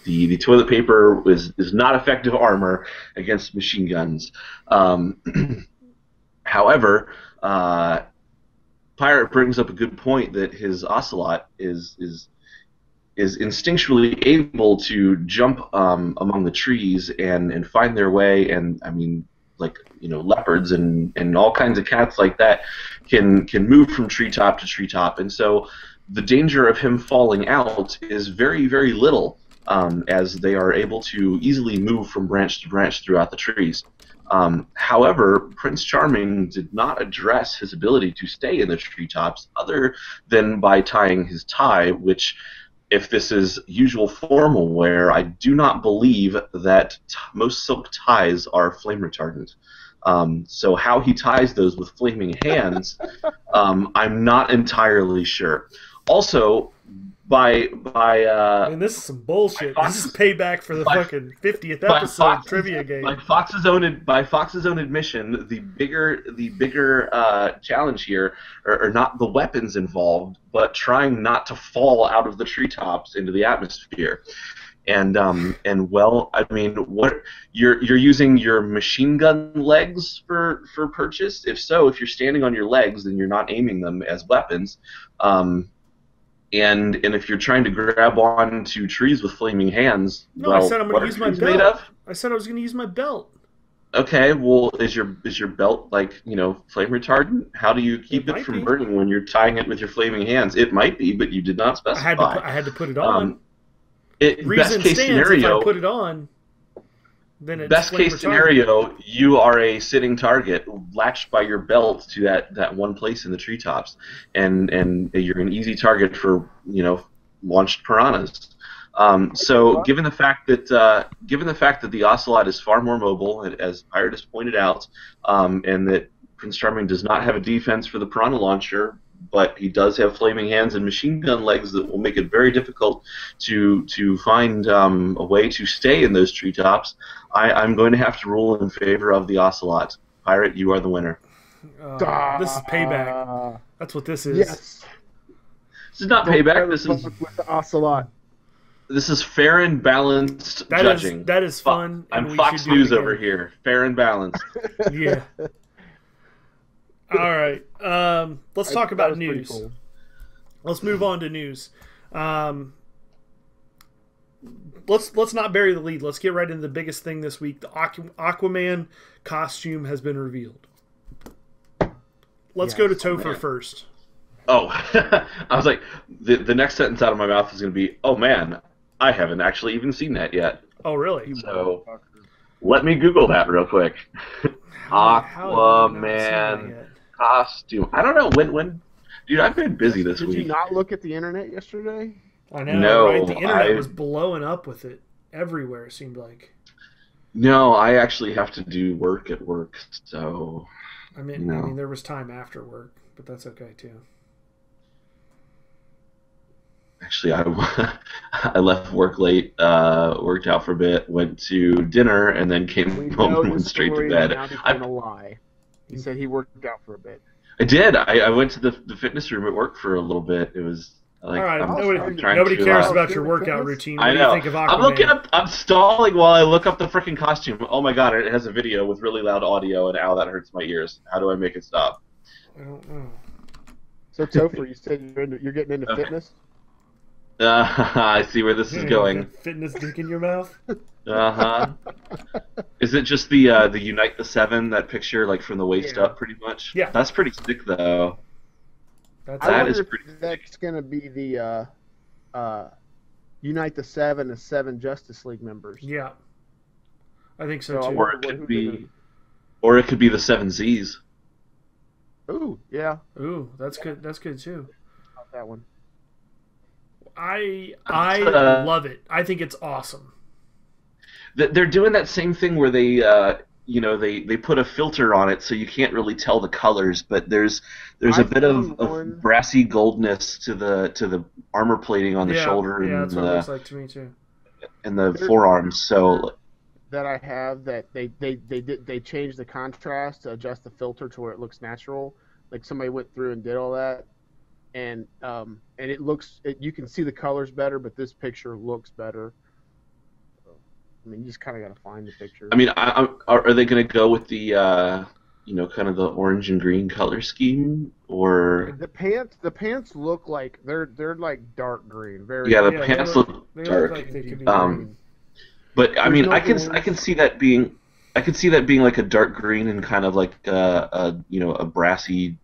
Speaker 3: The toilet paper is not effective armor against machine guns. However, Pirate brings up a good point that his ocelot is instinctually able to jump among the trees and find their way. And I mean, like, you know, leopards and all kinds of cats like that can move from treetop to treetop, and so the danger of him falling out is very, very little, as they are able to easily move from branch to branch throughout the trees. However, Prince Charming did not address his ability to stay in the treetops other than by tying his tie, which, if this is usual formal wear, I do not believe that most silk ties are flame retardant. So how he ties those with flaming hands, I'm not entirely sure. Also,
Speaker 1: this is some bullshit. This is payback for the fucking 50th episode trivia game.
Speaker 3: By Fox's own admission, the bigger challenge here are not the weapons involved, but trying not to fall out of the treetops into the atmosphere. And well, I mean, what you're using your machine gun legs for purchase? If so, if you're standing on your legs, then you're not aiming them as weapons. And if you're trying to grab onto trees with flaming hands,
Speaker 1: no,
Speaker 3: well,
Speaker 1: I said I'm going to use my belt. I said I was going to use my belt.
Speaker 3: Okay, well, is your belt, like, you know, flame retardant? How do you keep it from burning when you're tying it with your flaming hands? It might be, but you did not specify.
Speaker 1: I had to put it on.
Speaker 3: Best case scenario,
Speaker 1: if I put it on, then it's
Speaker 3: best case scenario, you are a sitting target latched by your belt to that one place in the treetops, and you're an easy target for, you know, launched piranhas. So given the fact that the ocelot is far more mobile, as Pirate has pointed out, and that Prince Charming does not have a defense for the piranha launcher, but he does have flaming hands and machine gun legs that will make it very difficult to find a way to stay in those treetops, I'm going to have to rule in favor of the ocelot. Pirate, you are the winner.
Speaker 1: This is payback. That's what this is.
Speaker 2: Yes.
Speaker 3: This is not payback. This is
Speaker 2: with the ocelot.
Speaker 3: This is fair and balanced judging.
Speaker 1: That is fun.
Speaker 3: I'm Fox News over here. Fair and balanced.
Speaker 1: Yeah. All right. Let's talk about news. Cool. Let's move on to news. Let's not bury the lead. Let's get right into the biggest thing this week. The Aquaman costume has been revealed. Let's go to Topher first.
Speaker 3: Oh, I was like, the next sentence out of my mouth is going to be, oh man, I haven't actually even seen that yet.
Speaker 1: Oh, really?
Speaker 3: So let me Google that real quick. Aquaman costume. I don't know when. Dude, I've been busy this week.
Speaker 2: Did you not look at the internet yesterday?
Speaker 1: I know.
Speaker 3: No,
Speaker 1: right? The internet was blowing up with it everywhere. It seemed like.
Speaker 3: No, I actually have to do work at work, so.
Speaker 1: I mean, there was time after work, but that's okay too.
Speaker 3: Actually, I I left work late, worked out for a bit, went to dinner, and then
Speaker 2: We
Speaker 3: came home
Speaker 2: know
Speaker 3: and
Speaker 2: the
Speaker 3: went straight to
Speaker 2: story
Speaker 3: bed.
Speaker 2: now became a lie. He said he worked out for a bit.
Speaker 3: I did. I went to the fitness room at work for a little bit. It was
Speaker 1: All
Speaker 3: like
Speaker 1: right,
Speaker 2: Oh, so
Speaker 3: I'm
Speaker 2: you-
Speaker 3: trying
Speaker 1: nobody
Speaker 3: to.
Speaker 1: cares
Speaker 2: Oh,
Speaker 1: about
Speaker 2: so
Speaker 1: your
Speaker 2: the
Speaker 1: workout
Speaker 2: fitness?
Speaker 1: routine.
Speaker 3: I
Speaker 1: What do you
Speaker 3: know.
Speaker 1: think of
Speaker 3: I'm looking
Speaker 1: Aquaman?
Speaker 3: up. I'm stalling while I look up the freaking costume. Oh my god! It has a video with really loud audio, and ow, that hurts my ears. How do I make it stop?
Speaker 1: I don't know.
Speaker 2: So Topher, you said you're getting into
Speaker 3: Okay.
Speaker 2: fitness?
Speaker 3: I see where this is going.
Speaker 1: Fitness dick in your mouth?
Speaker 3: Uh-huh. Is it just the Unite the Seven, that picture, like from the waist
Speaker 2: Yeah.
Speaker 3: up, pretty much?
Speaker 1: Yeah.
Speaker 3: That's pretty sick, though.
Speaker 1: That's
Speaker 2: I
Speaker 3: That
Speaker 2: wonder
Speaker 3: is
Speaker 2: if
Speaker 3: pretty
Speaker 2: that's going to be the Unite the Seven as 7 Justice League members.
Speaker 1: Yeah. I think so
Speaker 2: So I
Speaker 1: too.
Speaker 3: Or
Speaker 2: wonder
Speaker 3: it could
Speaker 2: who
Speaker 3: be,
Speaker 2: they're
Speaker 3: or it could be the Seven Z's.
Speaker 2: Ooh, yeah,
Speaker 1: Ooh, that's good. That's good too.
Speaker 2: not that one.
Speaker 1: I
Speaker 3: Uh,
Speaker 1: love it. I think it's awesome.
Speaker 3: They're doing that same thing where they put a filter on it so you can't really tell the colors, but there's
Speaker 2: I
Speaker 3: a bit
Speaker 2: found
Speaker 3: of
Speaker 2: one-
Speaker 3: brassy goldness to the armor plating on the
Speaker 1: Yeah,
Speaker 3: shoulder
Speaker 1: yeah,
Speaker 3: and
Speaker 1: that's what it looks like to me too.
Speaker 3: the
Speaker 2: There's-
Speaker 3: forearms. So
Speaker 2: That I have that they changed the contrast to adjust the filter to where it looks natural. Like somebody went through and did all that, and it looks you can see the colors better, but this picture looks better. I mean, you just kind of got to find the picture.
Speaker 3: I mean, are they going to go with the kind of the orange and green color scheme, or
Speaker 2: the pants look like they're like dark green, very
Speaker 3: yeah, the
Speaker 1: Yeah, they
Speaker 3: pants
Speaker 1: look-
Speaker 3: look
Speaker 1: They
Speaker 3: dark.
Speaker 1: look like they could be
Speaker 3: Um,
Speaker 1: green.
Speaker 3: But I
Speaker 2: There's
Speaker 3: mean,
Speaker 2: no
Speaker 3: I can
Speaker 2: orange.
Speaker 3: see that being like a dark green and kind of like a brassy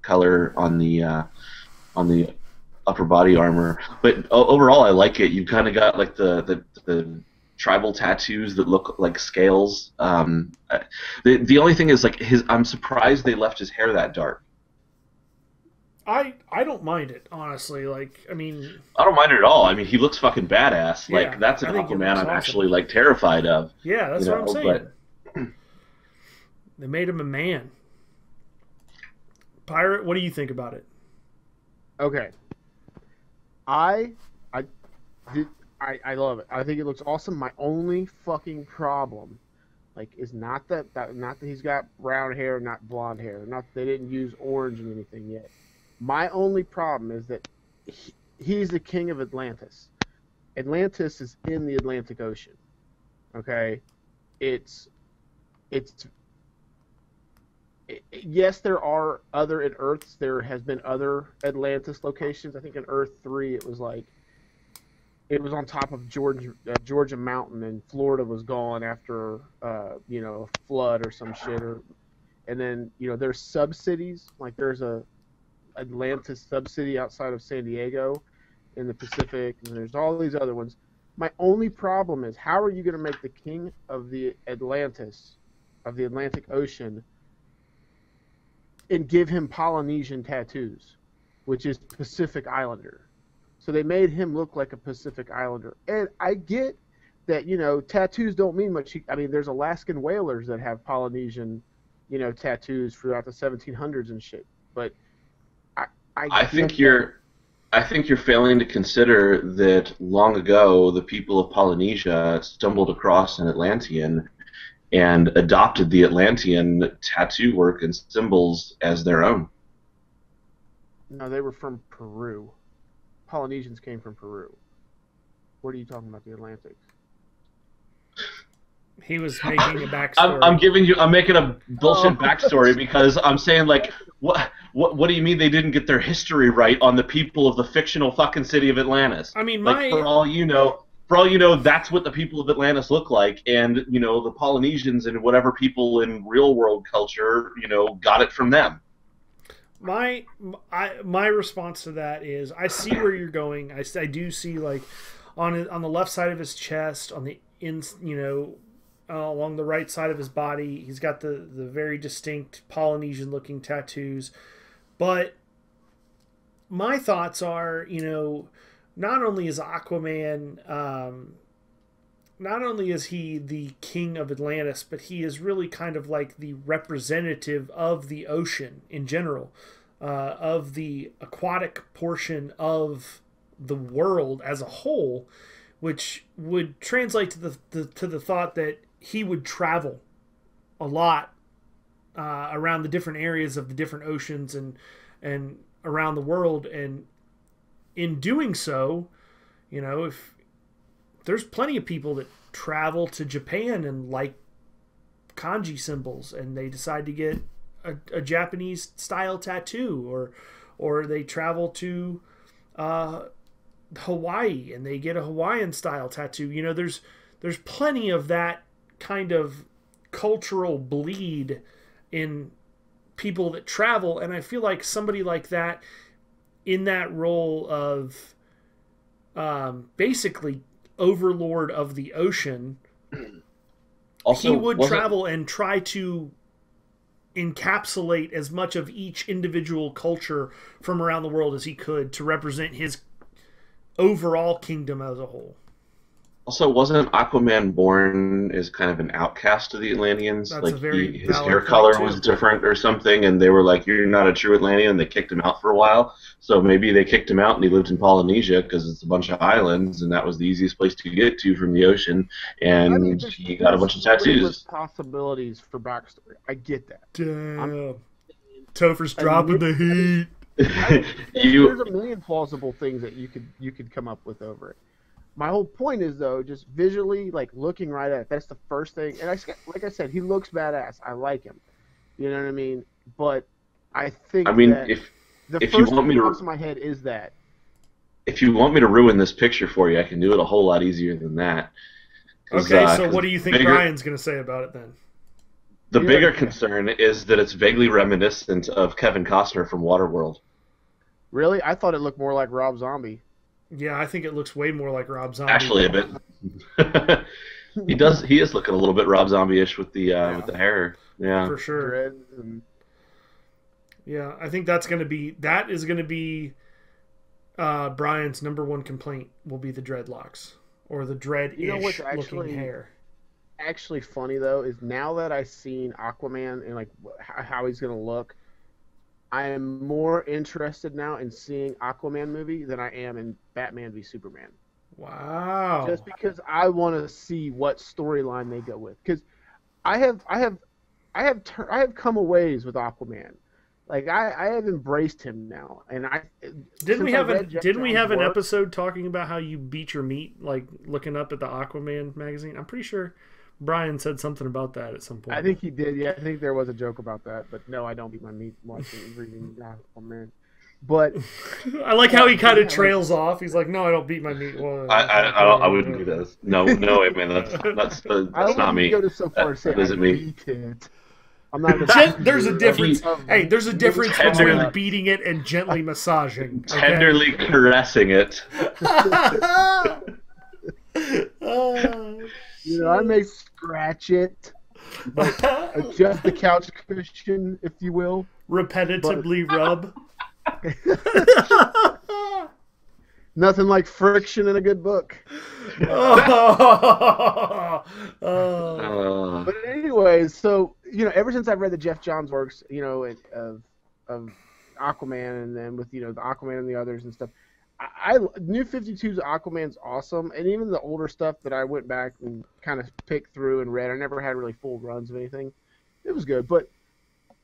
Speaker 3: color on the upper body armor. But overall, I like it. You've kind of got like the tribal tattoos that look like scales. The only thing is like I'm surprised they left his hair that dark.
Speaker 1: I don't mind it, honestly. Like, I mean,
Speaker 3: I don't mind it at all. I mean, he looks fucking badass.
Speaker 1: Yeah,
Speaker 3: Like that's an
Speaker 1: I think it
Speaker 3: Aquaman
Speaker 1: looks
Speaker 3: I'm
Speaker 1: awesome.
Speaker 3: actually like terrified of.
Speaker 1: yeah, that's
Speaker 3: You
Speaker 1: what I'm
Speaker 3: know,
Speaker 1: saying. They made him a man. Pirate, what do you think about it?
Speaker 2: Okay. I love it. I think it looks awesome. My only fucking problem, like, is not that he's got brown hair, not blonde hair. Not they didn't use orange in anything yet. My only problem is that he's the king of Atlantis. Atlantis is in the Atlantic Ocean. Okay, yes, there are other at Earths. There has been other Atlantis locations. I think in Earth 3, it was on top of Georgia Mountain, and Florida was gone after a flood or some shit. And then there's sub cities, like there's a Atlantis sub city outside of San Diego in the Pacific, and there's all these other ones. My only problem is, how are you going to make the king of the Atlantis, of the Atlantic Ocean, and give him Polynesian tattoos, which is Pacific Islander? So they made him look like a Pacific Islander. And I get that, tattoos don't mean much. I mean, there's Alaskan whalers that have Polynesian, tattoos throughout the 1700s and shit. But
Speaker 3: I think you're failing to consider that long ago the people of Polynesia stumbled across an Atlantean and adopted the Atlantean tattoo work and symbols as their own.
Speaker 2: No, they were from Peru. Polynesians came from Peru. What are you talking about, the Atlantic?
Speaker 1: He was making a backstory.
Speaker 3: I'm making a bullshit backstory because I'm saying, like, what do you mean they didn't get their history right on the people of the fictional fucking city of Atlantis?
Speaker 1: I mean,
Speaker 3: like, for all you know, that's what the people of Atlantis look like, and the Polynesians and whatever people in real world culture, got it from them.
Speaker 1: My response to that is, I see where you're going. I do see, like, on the left side of his chest, on the along the right side of his body, he's got the very distinct Polynesian looking tattoos. But my thoughts are, not only is Aquaman, not only is he the king of Atlantis, but he is really kind of like the representative of the ocean in general, of the aquatic portion of the world as a whole, which would translate to the thought that he would travel a lot around the different areas of the different oceans and around the world, and in doing so, if there's plenty of people that travel to Japan and like kanji symbols, and they decide to get a Japanese style tattoo, or they travel to Hawaii and they get a Hawaiian style tattoo. There's plenty of that kind of cultural bleed in people that travel, and I feel like somebody like that, in that role of basically overlord of the ocean,
Speaker 3: Also,
Speaker 1: he would travel and try to encapsulate as much of each individual culture from around the world as he could to represent his overall kingdom as a whole.
Speaker 3: Also, wasn't Aquaman born as kind of an outcast to the Atlanteans?
Speaker 1: That's
Speaker 3: like
Speaker 1: a very
Speaker 3: his
Speaker 1: valid
Speaker 3: hair
Speaker 1: point,
Speaker 3: color
Speaker 1: too.
Speaker 3: was different or something, and they were like, "You're not a true Atlantean," and they kicked him out for a while. So maybe they kicked him out, and he lived in Polynesia because it's a bunch of islands, and that was the easiest place to get to from the ocean. And he got a bunch of
Speaker 2: limitless
Speaker 3: tattoos.
Speaker 2: possibilities for backstory. I get that.
Speaker 1: Damn. Topher's dropping the heat.
Speaker 2: There's a million plausible things that you could come up with over it. My whole point is, though, just visually, like, looking right at it, that's the first thing. And like I said, he looks badass. I like him. You know what I mean? But I think that
Speaker 3: if
Speaker 2: the
Speaker 3: if
Speaker 2: first
Speaker 3: you want
Speaker 2: thing
Speaker 3: me
Speaker 2: that
Speaker 3: to
Speaker 2: pops in my head is that.
Speaker 3: if you want me to ruin this picture for you, I can do it a whole lot easier than that.
Speaker 1: Okay, so what do you think Brian's going to say about it then?
Speaker 3: The bigger concern is that it's vaguely reminiscent of Kevin Costner from Waterworld.
Speaker 2: Really? I thought it looked more like Rob Zombie.
Speaker 1: Yeah, I think it looks way more like Rob Zombie.
Speaker 3: Actually, a bit. He is looking a little bit Rob Zombie-ish with the hair. Yeah,
Speaker 1: for sure.
Speaker 2: Dreads and...
Speaker 1: Yeah, I think that is going to be Brian's number one complaint will be the dreadlocks or the dread-ish looking hair.
Speaker 2: Actually funny though is now that I've seen Aquaman and like how he's gonna look, I am more interested now in seeing Aquaman movie than I am in Batman v Superman.
Speaker 1: Wow!
Speaker 2: Just because I want to see what storyline they go with, because I have come a ways with Aquaman. Like I have embraced him now, and
Speaker 1: didn't we have an episode talking about how you beat your meat, like looking up at the Aquaman magazine? I'm pretty sure Brian said something about that at some point.
Speaker 2: I think he did. Yeah, I think there was a joke about that. But no, I don't beat my meat watching reading Aquaman. But
Speaker 1: I like how he kind of trails off. He's like, "No, I don't beat my meat." Well,
Speaker 3: I wouldn't do this. No, wait, man, that's not me.
Speaker 2: Go to so far to say
Speaker 3: that isn't me.
Speaker 2: Beat it. I'm not.
Speaker 1: There's a difference. Hey, there's a difference between beating it and gently massaging. Okay?
Speaker 3: Tenderly caressing it.
Speaker 2: I may scratch it, adjust the couch cushion, if you will.
Speaker 1: Repetitively rub.
Speaker 2: Nothing like friction in a good book. But anyways, so ever since I've read the Jeff Johns works, of Aquaman, and then with the Aquaman and the others and stuff, I New 52's Aquaman's awesome, and even the older stuff that I went back and kind of picked through and read, I never had really full runs of anything. It was good, but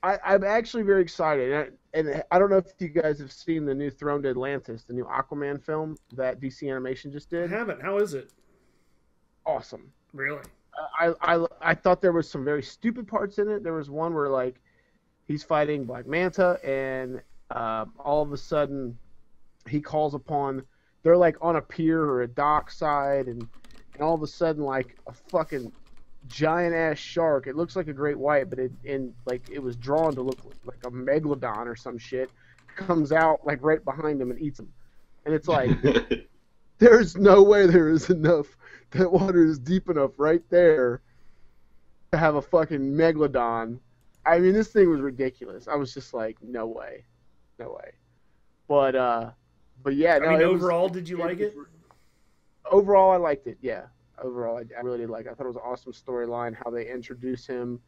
Speaker 2: I'm actually very excited, and I don't know if you guys have seen the new Throne to Atlantis, the new Aquaman film that DC Animation just did.
Speaker 1: I haven't. How is it?
Speaker 2: Awesome.
Speaker 1: Really?
Speaker 2: I thought there was some very stupid parts in it. There was one where like he's fighting Black Manta, and all of a sudden he calls upon. They're like on a pier or a dock side, and all of a sudden like a fucking giant ass shark. It looks like a great white, but it was drawn to look like a megalodon or some shit. Comes out like right behind him and eats him, and it's like there's no way there is enough. That water is deep enough right there to have a fucking megalodon. I mean, this thing was ridiculous. I was just like, no way. But yeah.
Speaker 1: I mean, overall, did you like it?
Speaker 2: Overall, I liked it. Yeah. Overall, I really did like it. I thought it was an awesome storyline, how they introduce him.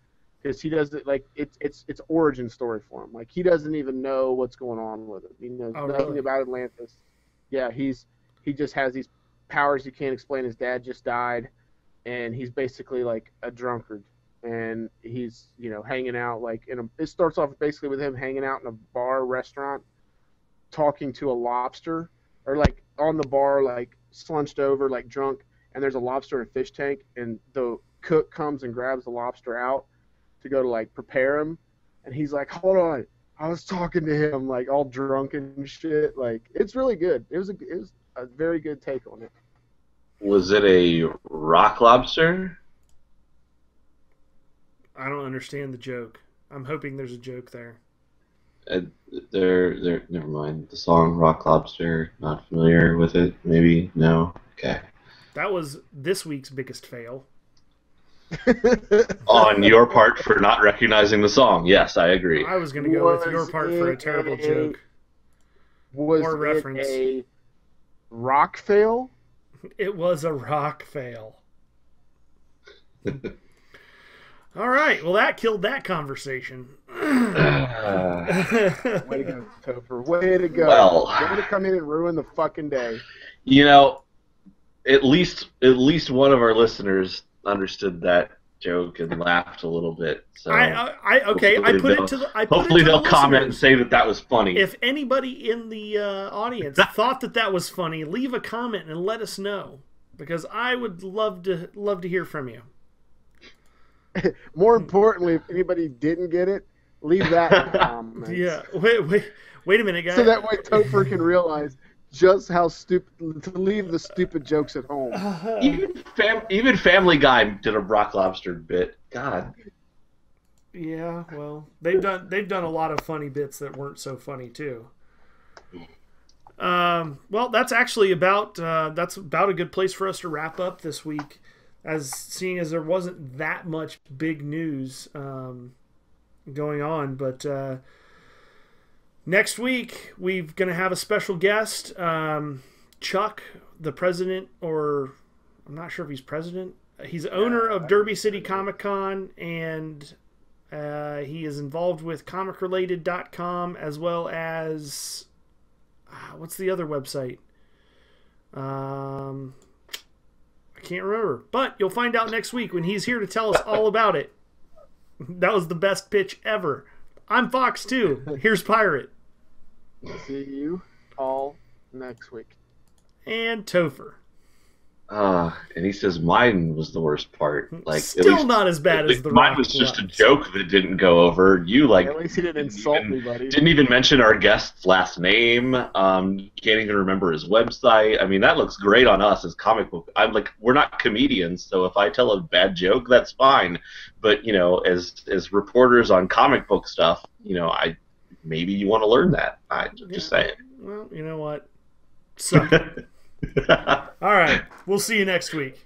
Speaker 2: Because he does it, like, it's origin story for him. Like, he doesn't even know what's going on with it. He knows nothing about Atlantis. yeah, he just has these powers you can't explain. His dad just died, and he's basically like a drunkard, and he's hanging out like it starts off basically with him hanging out in a bar restaurant, talking to a lobster, or like on the bar like slunched over like drunk, and there's a lobster in a fish tank, and the cook comes and grabs the lobster out to go to like prepare him, and he's like, hold on, I was talking to him, like all drunk and shit. Like, it's really good. It was a very good take on it.
Speaker 3: Was it a rock lobster?
Speaker 1: I don't understand the joke. I'm hoping there's a joke there.
Speaker 3: Never mind. The song Rock Lobster, not familiar with it, maybe? No? Okay.
Speaker 1: That was this week's biggest fail.
Speaker 3: On your part for not recognizing the song. Yes, I agree.
Speaker 1: I was going to go with your part for a terrible joke.
Speaker 2: Was
Speaker 1: or reference.
Speaker 2: It a rock fail?
Speaker 1: It was a rock fail. All right. Well, that killed that conversation.
Speaker 2: Way to go, Topher. Way to go.
Speaker 3: Well,
Speaker 2: way to come in and ruin the fucking day.
Speaker 3: At least one of our listeners understood that joke and laughed a little bit. So hopefully they'll comment and say that was funny.
Speaker 1: If anybody in the audience thought that was funny, leave a comment and let us know, because I would love to hear from you.
Speaker 2: More importantly, if anybody didn't get it, leave that in the comments.
Speaker 1: Yeah. Wait a minute, guys.
Speaker 2: So that way Topher can realize just how stupid to leave the stupid jokes at home.
Speaker 3: Even Family Guy did a rock lobster bit. God.
Speaker 1: Yeah, well, they've done a lot of funny bits that weren't so funny too. Well, that's actually about a good place for us to wrap up this week, seeing as there wasn't that much big news going on, but. Next week, we're going to have a special guest, Chuck, the president, or I'm not sure if he's president. He's owner of Derby City Comic Con, and he is involved with comicrelated.com, as well as, what's the other website? I can't remember, but you'll find out next week when he's here to tell us all about it. That was the best pitch ever. I'm Fox 2. Here's Pirate.
Speaker 2: See you all next week.
Speaker 1: And Topher.
Speaker 3: And he says mine was the worst part. Like,
Speaker 1: still not as bad as the
Speaker 3: mine was just a joke that didn't go over. You
Speaker 2: at least he didn't insult me, buddy.
Speaker 3: Didn't even mention our guest's last name. Can't even remember his website. I mean, that looks great on us as comic book. I'm like, we're not comedians, so if I tell a bad joke, that's fine. But as reporters on comic book stuff, maybe you want to learn that. I'm just saying.
Speaker 1: Well, you know what? So, all right. We'll see you next week.